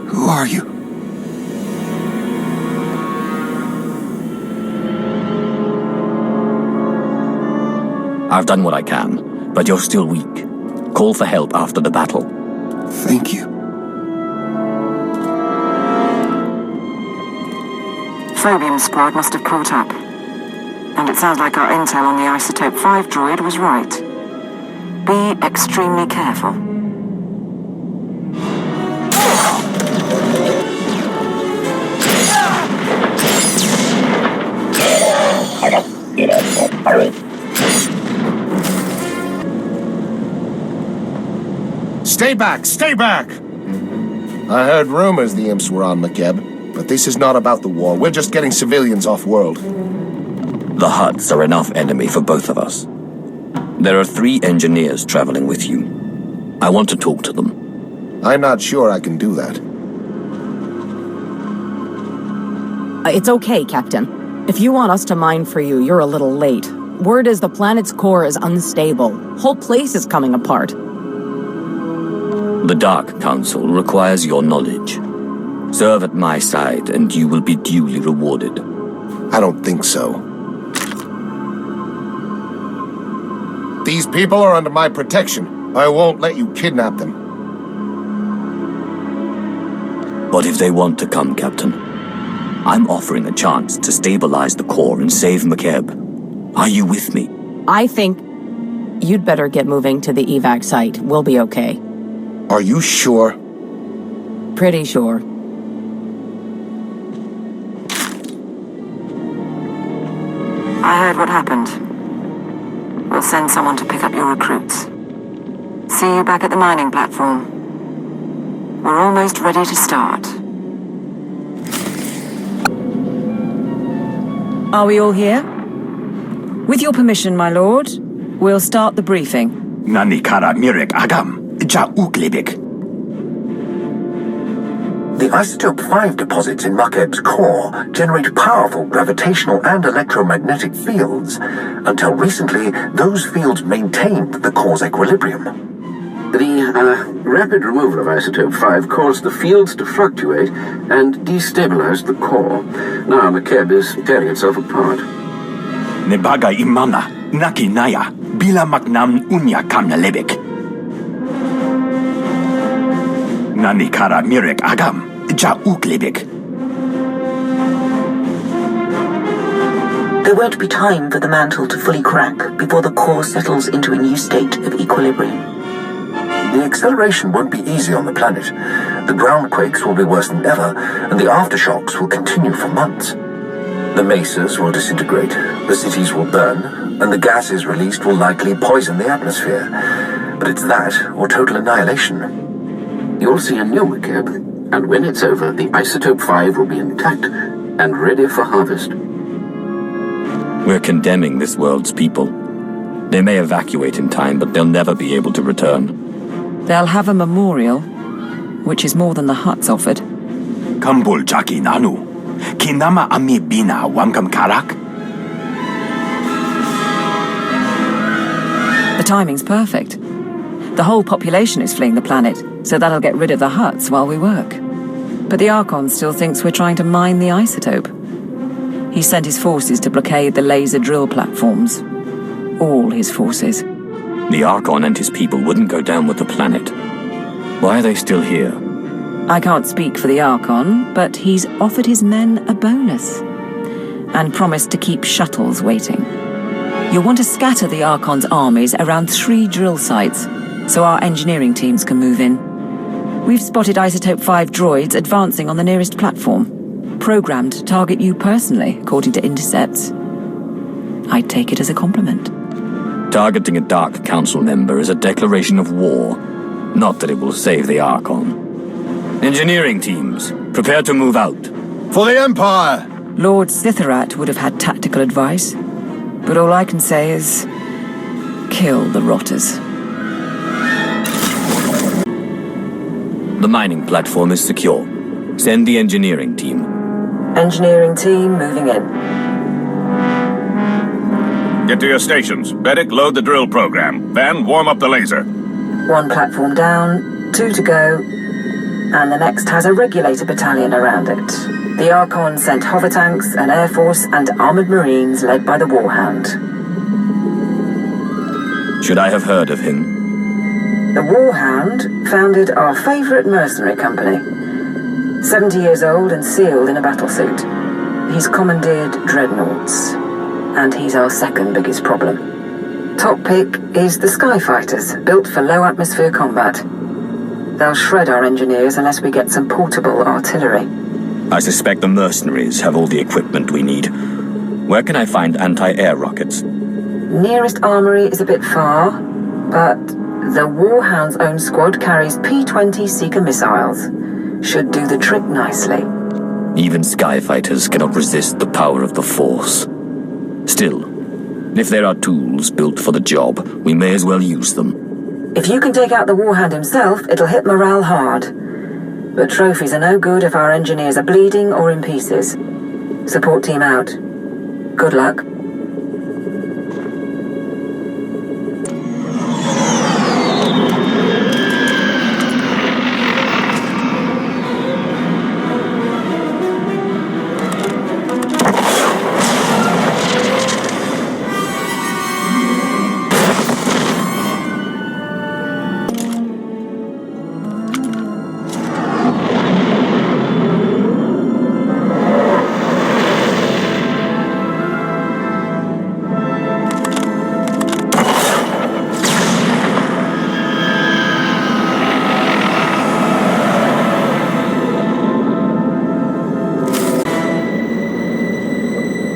Who are you? I've done what I can, but you're still weak. Call for help after the battle. Thank you. Phobium Squad must have caught up. And it sounds like our intel on the Isotope 5 droid was right. Be extremely careful. Stay back! Stay back! I heard rumors the imps were on McCabe, but this is not about the war. We're just getting civilians off-world. The Hutts are enough enemy for both of us. There are 3 engineers traveling with you. I want to talk to them. I'm not sure I can do that. It's okay, Captain. If you want us to mine for you, you're a little late. Word is the planet's core is unstable. Whole place is coming apart. The Dark Council requires your knowledge. Serve at my side, and you will be duly rewarded. I don't think so. These people are under my protection. I won't let you kidnap them. But if they want to come, Captain, I'm offering a chance to stabilize the core and save McKeb. Are you with me? I think you'd better get moving to the evac site. We'll be okay. Are you sure? Pretty sure. I heard what happened. We'll send someone to pick up your recruits. See you back at the mining platform. We're almost ready to start. Are we all here? With your permission, my lord, we'll start the briefing. Nani kara mirek agam, ja uklibik. The isotope 5 deposits in Makeb's core generate powerful gravitational and electromagnetic fields. Until recently, those fields maintained the core's equilibrium. The rapid removal of isotope 5 caused the fields to fluctuate and destabilized the core. Now Makeb is tearing itself apart. Nebaga imana, naki naya, bila maknam unya kamna lebek. Nani kara mirek agam, ja uklebek. There won't be time for the mantle to fully crack before the core settles into a new state of equilibrium. The acceleration won't be easy on the planet. The ground quakes will be worse than ever, and the aftershocks will continue for months. The mesas will disintegrate, the cities will burn, and the gases released will likely poison the atmosphere. But it's that or total annihilation. You'll see a new Makeb, and when it's over, the isotope 5 will be intact and ready for harvest. We're condemning this world's people. They may evacuate in time, but they'll never be able to return. They'll have a memorial, which is more than the Hutts offered. Kambul jaki nanu, kinama ami bina wankam karak. The timing's perfect. The whole population is fleeing the planet, so that'll get rid of the Hutts while we work. But the Archon still thinks we're trying to mine the isotope. He sent his forces to blockade the laser drill platforms. All his forces. The Archon and his people wouldn't go down with the planet. Why are they still here? I can't speak for the Archon, but he's offered his men a bonus. And promised to keep shuttles waiting. You'll want to scatter the Archon's armies around 3 drill sites, so our engineering teams can move in. We've spotted Isotope 5 droids advancing on the nearest platform, programmed to target you personally, according to intercepts. I'd take it as a compliment. Targeting a Dark Council member is a declaration of war, not that it will save the Archon. Engineering teams, prepare to move out. For the Empire! Lord Sitharat would have had tactical advice, but all I can say is kill the rotters. The mining platform is secure. Send the engineering team. Engineering team moving in. Get to your stations. Medic, load the drill program. Van, warm up the laser. 1 platform down, 2 to go, and the next has a regulator battalion around it. The Archon sent hover tanks, an air force, and armored marines led by the Warhound. Should I have heard of him? The Warhound founded our favorite mercenary company. 70 years old and sealed in a battlesuit. He's commandeered dreadnoughts, and he's our second biggest problem. Top pick is the Skyfighters, built for low atmosphere combat. They'll shred our engineers unless we get some portable artillery. I suspect the mercenaries have all the equipment we need. Where can I find anti-air rockets? Nearest armory is a bit far, but the Warhound's own squad carries P-20 Seeker missiles. Should do the trick nicely. Even Skyfighters cannot resist the power of the Force. Still, if there are tools built for the job, we may as well use them. If you can take out the Warhound himself, it'll hit morale hard. But trophies are no good if our engineers are bleeding or in pieces. Support team out. Good luck.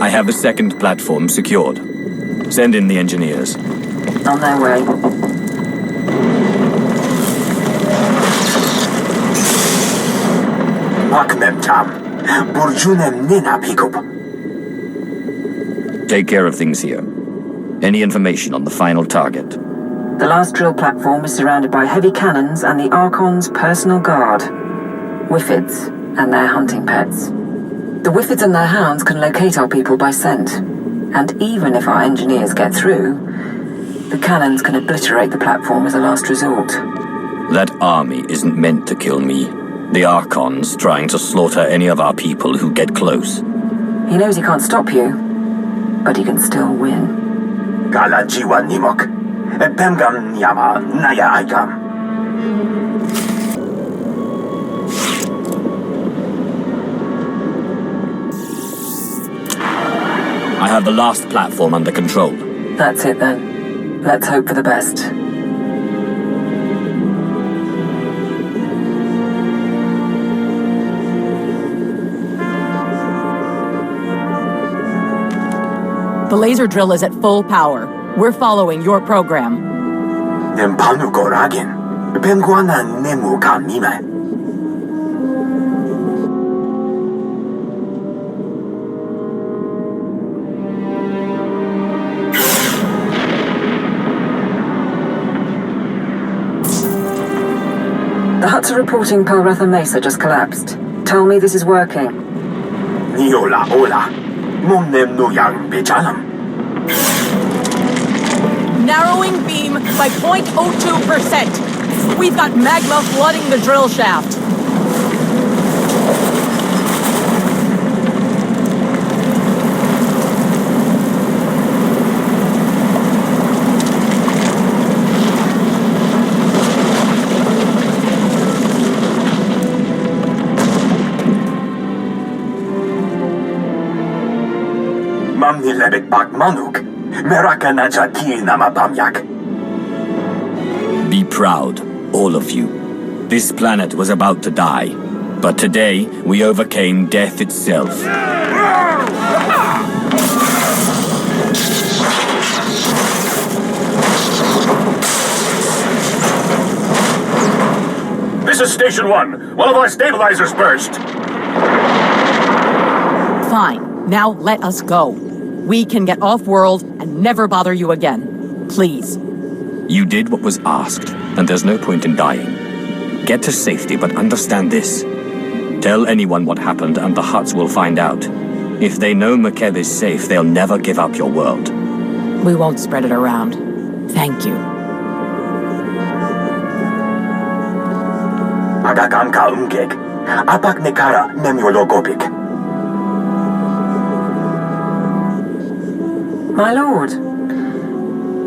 I have a second platform secured. Send in the engineers. On their way. Waknem tam. Burjunem nina pikup. Take care of things here. Any information on the final target? The last drill platform is surrounded by heavy cannons and the Archon's personal guard. Whiffids and their hunting pets. The Whiffids and their hounds can locate our people by scent. And even if our engineers get through, the cannons can obliterate the platform as a last resort. That army isn't meant to kill me. The Archon's trying to slaughter any of our people who get close. He knows he can't stop you, but he can still win. Gala jiwa nimok. Pemgam nyama naya aikam. I have the last platform under control. That's it then. Let's hope for the best. The laser drill is at full power. We're following your program. Nempanu goragin. Pemguana nemu kamime. The Hutts are reporting Pelretha Mesa just collapsed. Tell me this is working. Niola ola. Momnem no yang bejalam. Narrowing beam by 0.02%. We've got magma flooding the drill shaft. Mamni lebek bak manuk. Meraka naja ki nama bamyak. Be proud, all of you. This planet was about to die, but today we overcame death itself. This is Station 1. One of our stabilizers burst. Fine. Now let us go. We can get off-world and never bother you again. Please. You did what was asked, and there's no point in dying. Get to safety, but understand this. Tell anyone what happened, and the Hutts will find out. If they know Makeb is safe, they'll never give up your world. We won't spread it around. Thank you. Agakam ka umgek. Apak nekara nemiologopik. My lord.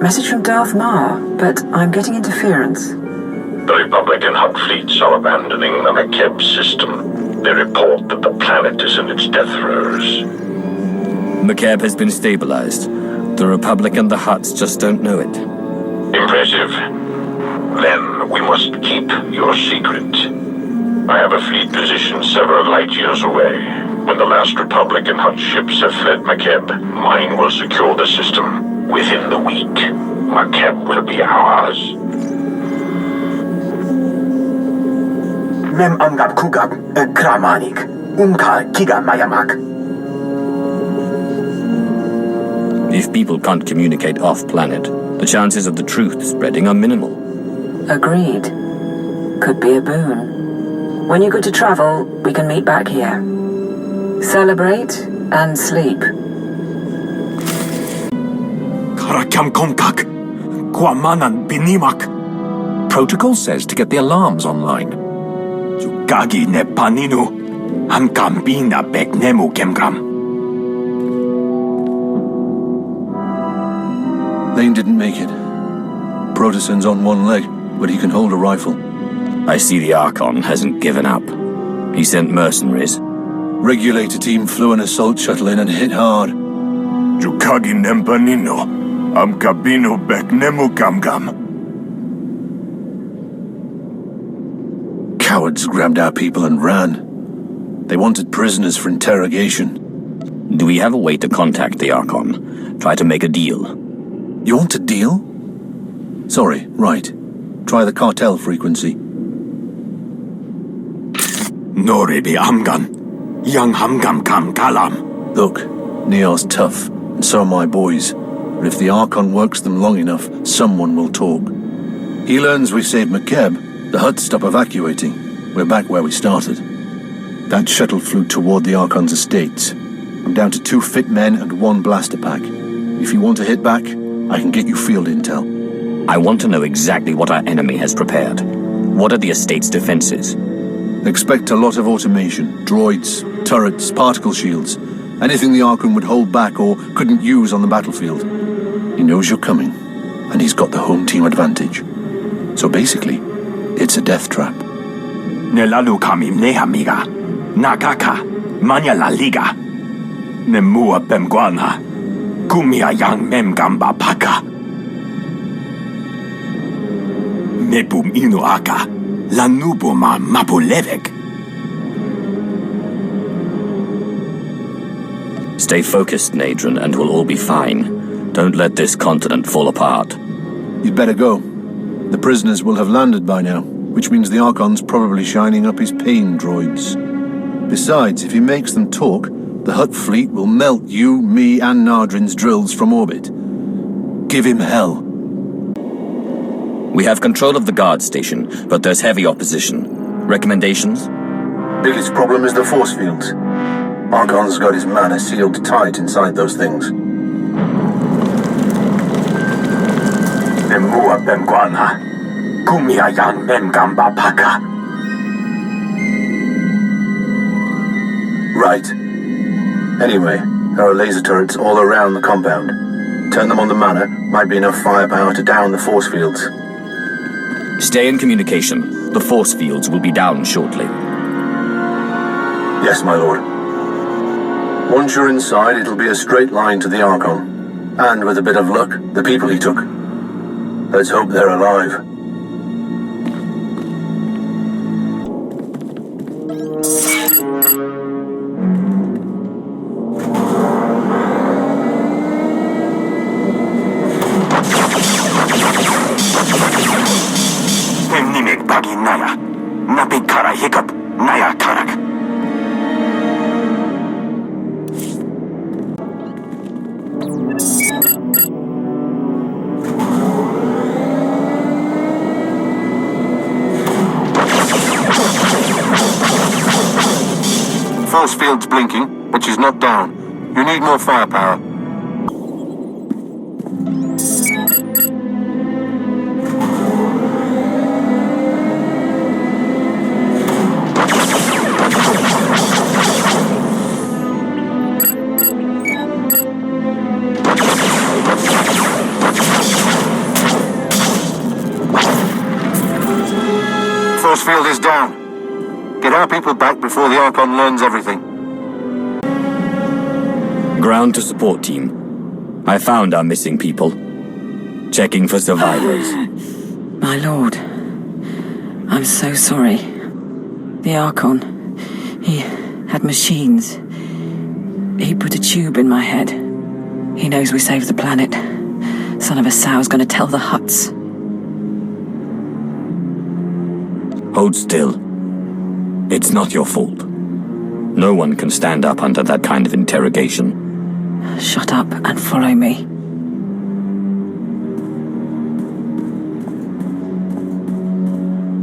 Message from Darth Mar, but I'm getting interference. The Republic and Hutt fleets are abandoning the Makeb system. They report that the planet is in its death throes. Makeb has been stabilized. The Republic and the Hutts just don't know it. Impressive. Then we must keep your secret. I have a fleet positioned several light years away. When the last Republic and Hutt ships have fled Makeb, mine will secure the system. Within the week, Makeb will be ours. Mem amgab kugab kramanik. Kiga mayamak. If people can't communicate off-planet, the chances of the truth spreading are minimal. Agreed. Could be a boon. When you're good to travel, we can meet back here. Celebrate and sleep. Karakam komkak. Kwamanan binimak. Protocol says to get the alarms online. Jugagi ne paninu. Ankambina beknemu kemgram. Lane didn't make it. Protosen's on one leg, but he can hold a rifle. I see the Archon hasn't given up. He sent mercenaries. Regulator team flew an assault shuttle in and hit hard. Jukagi nempanino. Amkabino beknemu gamgam. Cowards grabbed our people and ran. They wanted prisoners for interrogation. Do we have a way to contact the Archon? Try to make a deal. You want a deal? Sorry, right. Try the Cartel frequency. Noribi Amgan. Young Hamgam Kam Kalam. Look, Near's tough, and so are my boys. But if the Archon works them long enough, someone will talk. He learns we saved McKeb, the Hutt stop evacuating. We're back where we started. That shuttle flew toward the Archon's estates. I'm down to 2 fit men and 1 blaster pack. If you want to hit back, I can get you field intel. I want to know exactly what our enemy has prepared. What are the estate's defenses? Expect a lot of automation. Droids, turrets, particle shields. Anything the Archon would hold back or couldn't use on the battlefield. He knows you're coming, and he's got the home team advantage. So basically, it's a death trap. Nelalu Kamim Nehamiga. Nagaka. Manya La Liga. Nemua Bemguana. Kumia Yang Memgamba Paka. Mebum Inuaka. Lanubuma Mapulevek. Stay focused, Nadrin, and we'll all be fine. Don't let this continent fall apart. You'd better go. The prisoners will have landed by now, which means the Archon's probably shining up his pain droids. Besides, if he makes them talk, the Hutt fleet will melt you, me, and Nardrin's drills from orbit. Give him hell. We have control of the guard station, but there's heavy opposition. Recommendations? Biggest problem is the force fields. Archon's got his mana sealed tight inside those things. Nemua Bemguana. Kumia Yang Memgamba Paka. Right. Anyway, there are laser turrets all around the compound. Turn them on the manor, might be enough firepower to down the force fields. Stay in communication. The force fields will be down shortly. Yes, my lord. Once you're inside, it'll be a straight line to the Archon. And with a bit of luck, the people he took. Let's hope they're alive. Nimek Bagi Naya. Napig Kara Hiccup. Naya Karak. Force field's blinking, but she's not down. You need more firepower. Force field is down. Get our people back before the Archon learns everything. Ground to support team. I found our missing people. Checking for survivors. My lord, I'm so sorry. The Archon, he had machines. He put a tube in my head. He knows we saved the planet. Son of a sow's gonna tell the Hutts. Hold still. It's not your fault. No one can stand up under that kind of interrogation. Shut up and follow me.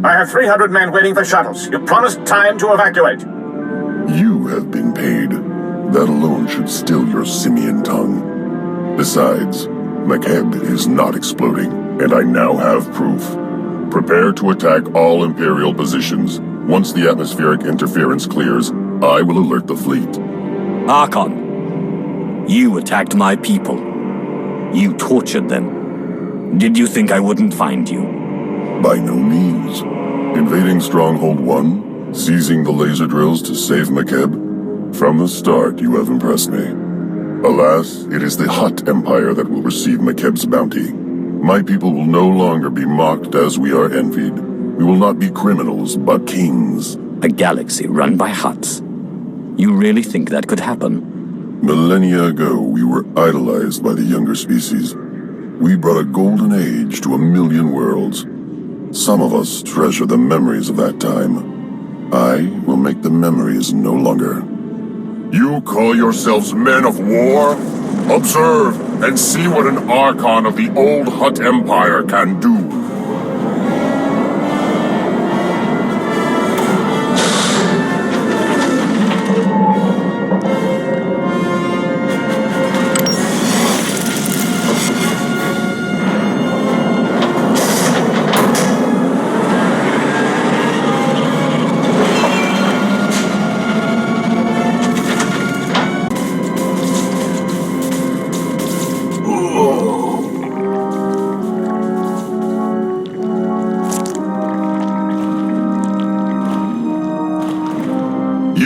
I have 300 men waiting for shuttles. You promised time to evacuate. You have been paid. That alone should still your simian tongue. Besides, McKeb is not exploding, and I now have proof. Prepare to attack all Imperial positions. Once the atmospheric interference clears, I will alert the fleet. Archon, you attacked my people. You tortured them. Did you think I wouldn't find you? By no means. Invading Stronghold 1, seizing the laser drills to save McKeb. From the start, you have impressed me. Alas, it is the Hutt Empire that will receive McKeb's bounty. My people will no longer be mocked as we are envied. We will not be criminals, but kings. A galaxy run by Hutts. You really think that could happen? Millennia ago, we were idolized by the younger species. We brought a golden age to 1,000,000 worlds. Some of us treasure the memories of that time. I will make the memories no longer. You call yourselves men of war? Observe and see what an Archon of the old Hutt Empire can do.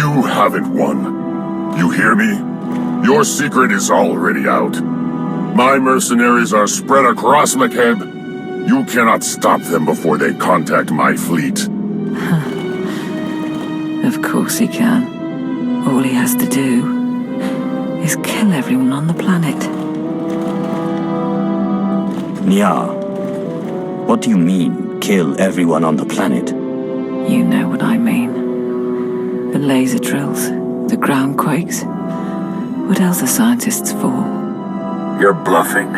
You haven't won. You hear me? Your secret is already out. My mercenaries are spread across McKeb. You cannot stop them before they contact my fleet. Of course he can. All he has to do is kill everyone on the planet. Nya, what do you mean, kill everyone on the planet? You know what I mean. The laser drills, the ground quakes. What else are scientists for? You're bluffing.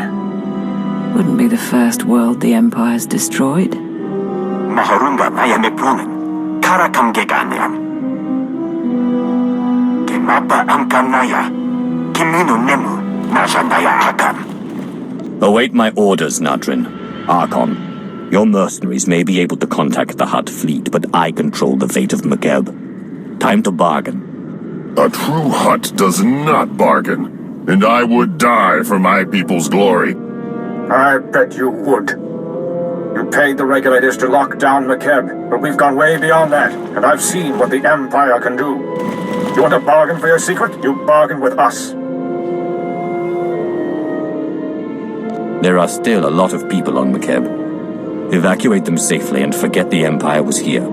Wouldn't be the first world the Empire's destroyed. Maharunga Nayamekrunen, Karakam Geganiam. Kimapa Amkanaya, Kimino Nemu, Najanaya Akam. Await my orders, Nadrin. Archon, your mercenaries may be able to contact the Hutt fleet, but I control the fate of McKeb. Time to bargain. A true Hutt does not bargain, and I would die for my people's glory. I bet you would. You paid the regulators to lock down McKeb, but we've gone way beyond that, and I've seen what the Empire can do. You want to bargain for your secret? You bargain with us. There are still a lot of people on McKeb. Evacuate them safely and forget the Empire was here.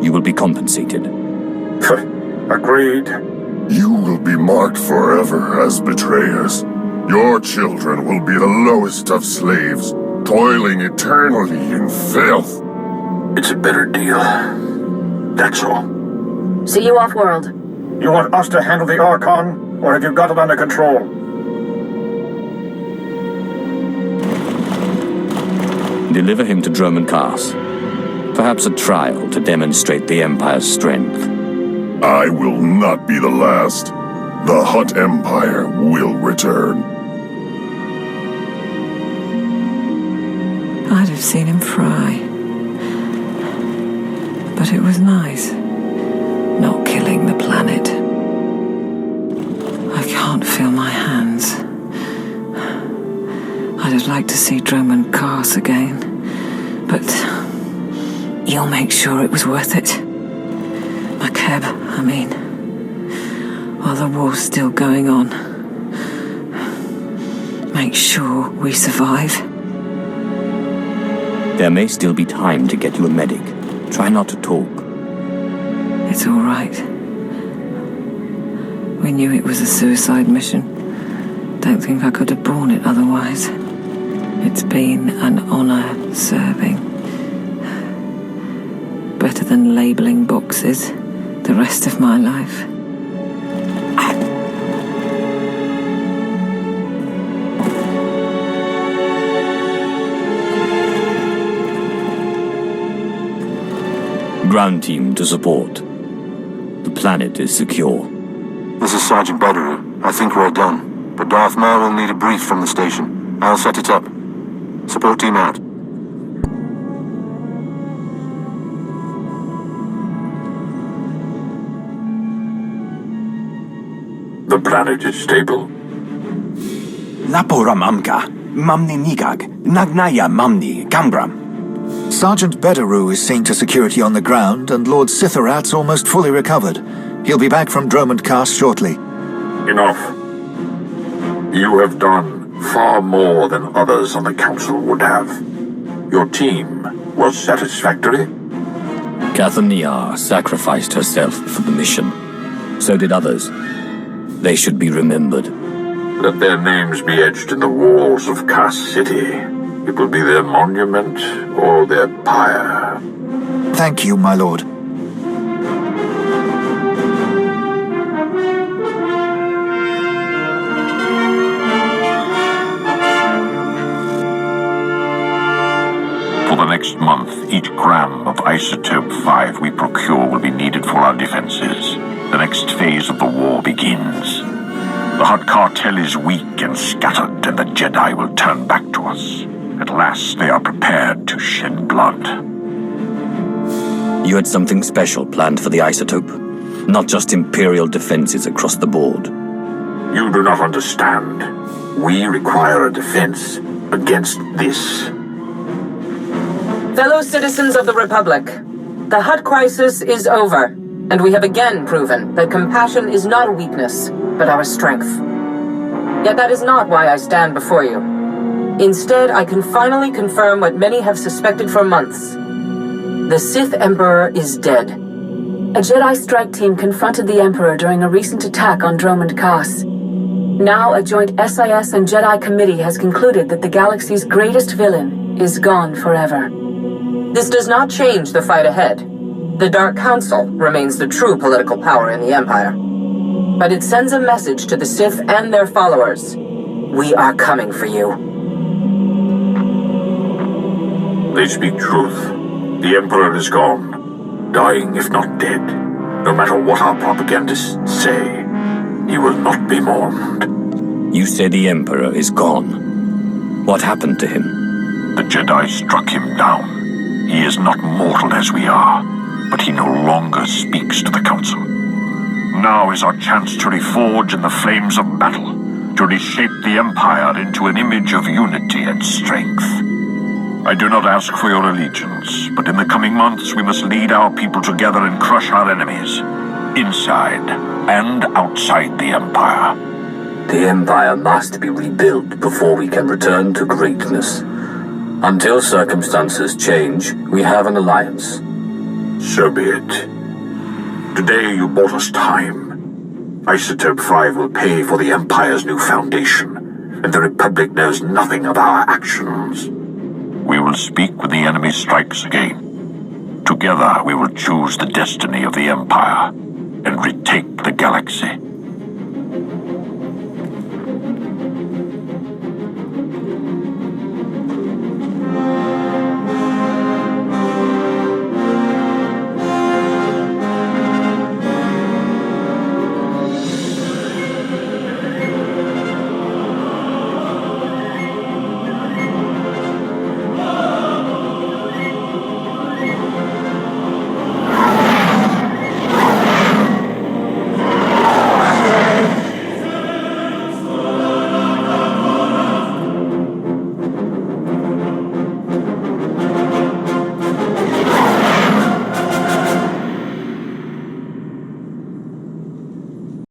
You will be compensated. Agreed. You will be marked forever as betrayers. Your children will be the lowest of slaves, toiling eternally in filth. It's a better deal. That's all. See you off-world. You want us to handle the Archon, or have you got it under control? Deliver him to Droman Kars. Perhaps a trial to demonstrate the Empire's strength. I will not be the last. The Hutt Empire will return. I'd have seen him fry. But it was nice. Not killing the planet. I can't feel my hands. I'd have liked to see Droman Kars again. But you'll make sure it was worth it. McKeb, I mean. While the war's still going on. Make sure we survive. There may still be time to get you a medic. Try not to talk. It's all right. We knew it was a suicide mission. Don't think I could have borne it otherwise. It's been an honor serving. Better than labeling boxes the rest of my life. Ground team to support. The planet is secure. This is Sergeant Bederer. I think we're done. But Darth Maul will need a brief from the station. I'll set it up. Support team out. The planet is stable. Laporam Amka, Mamni Nigag, Nagnaya Mamni, Gambram. Sergeant Bederu is seen to security on the ground, and Lord Sitharat's almost fully recovered. He'll be back from Droman Kars shortly. Enough. You have done far more than others on the Council would have. Your team was satisfactory? Kathaniar sacrificed herself for the mission. So did others. They should be remembered. Let their names be etched in the walls of Cass City. It will be their monument or their pyre. Thank you, my lord. For the next month, each gram of Isotope 5 we procure will be needed for our defenses. The next phase of the war begins. The Hutt Cartel is weak and scattered, and the Jedi will turn back to us. At last, they are prepared to shed blood. You had something special planned for the isotope? Not just Imperial defenses across the board. You do not understand. We require a defense against this. Fellow citizens of the Republic, the Hutt crisis is over, and we have again proven that compassion is not a weakness, but our strength. Yet that is not why I stand before you. Instead, I can finally confirm what many have suspected for months. The Sith Emperor is dead. A Jedi strike team confronted the Emperor during a recent attack on Dromund Kaas. Now a joint SIS and Jedi committee has concluded that the galaxy's greatest villain is gone forever. This does not change the fight ahead. The Dark Council remains the true political power in the Empire. But it sends a message to the Sith and their followers. We are coming for you. They speak truth. The Emperor is gone. Dying if not dead. No matter what our propagandists say, he will not be mourned. You say the Emperor is gone. What happened to him? The Jedi struck him down. He is not mortal as we are, but he no longer speaks to the Council. Now is our chance to reforge in the flames of battle, to reshape the Empire into an image of unity and strength. I do not ask for your allegiance, but in the coming months we must lead our people together and crush our enemies, inside and outside the Empire. The Empire must be rebuilt before we can return to greatness. Until circumstances change, we have an alliance. So be it. Today you bought us time. Isotope 5 will pay for the Empire's new foundation, and the Republic knows nothing of our actions. We will speak when the enemy strikes again. Together we will choose the destiny of the Empire and retake the galaxy.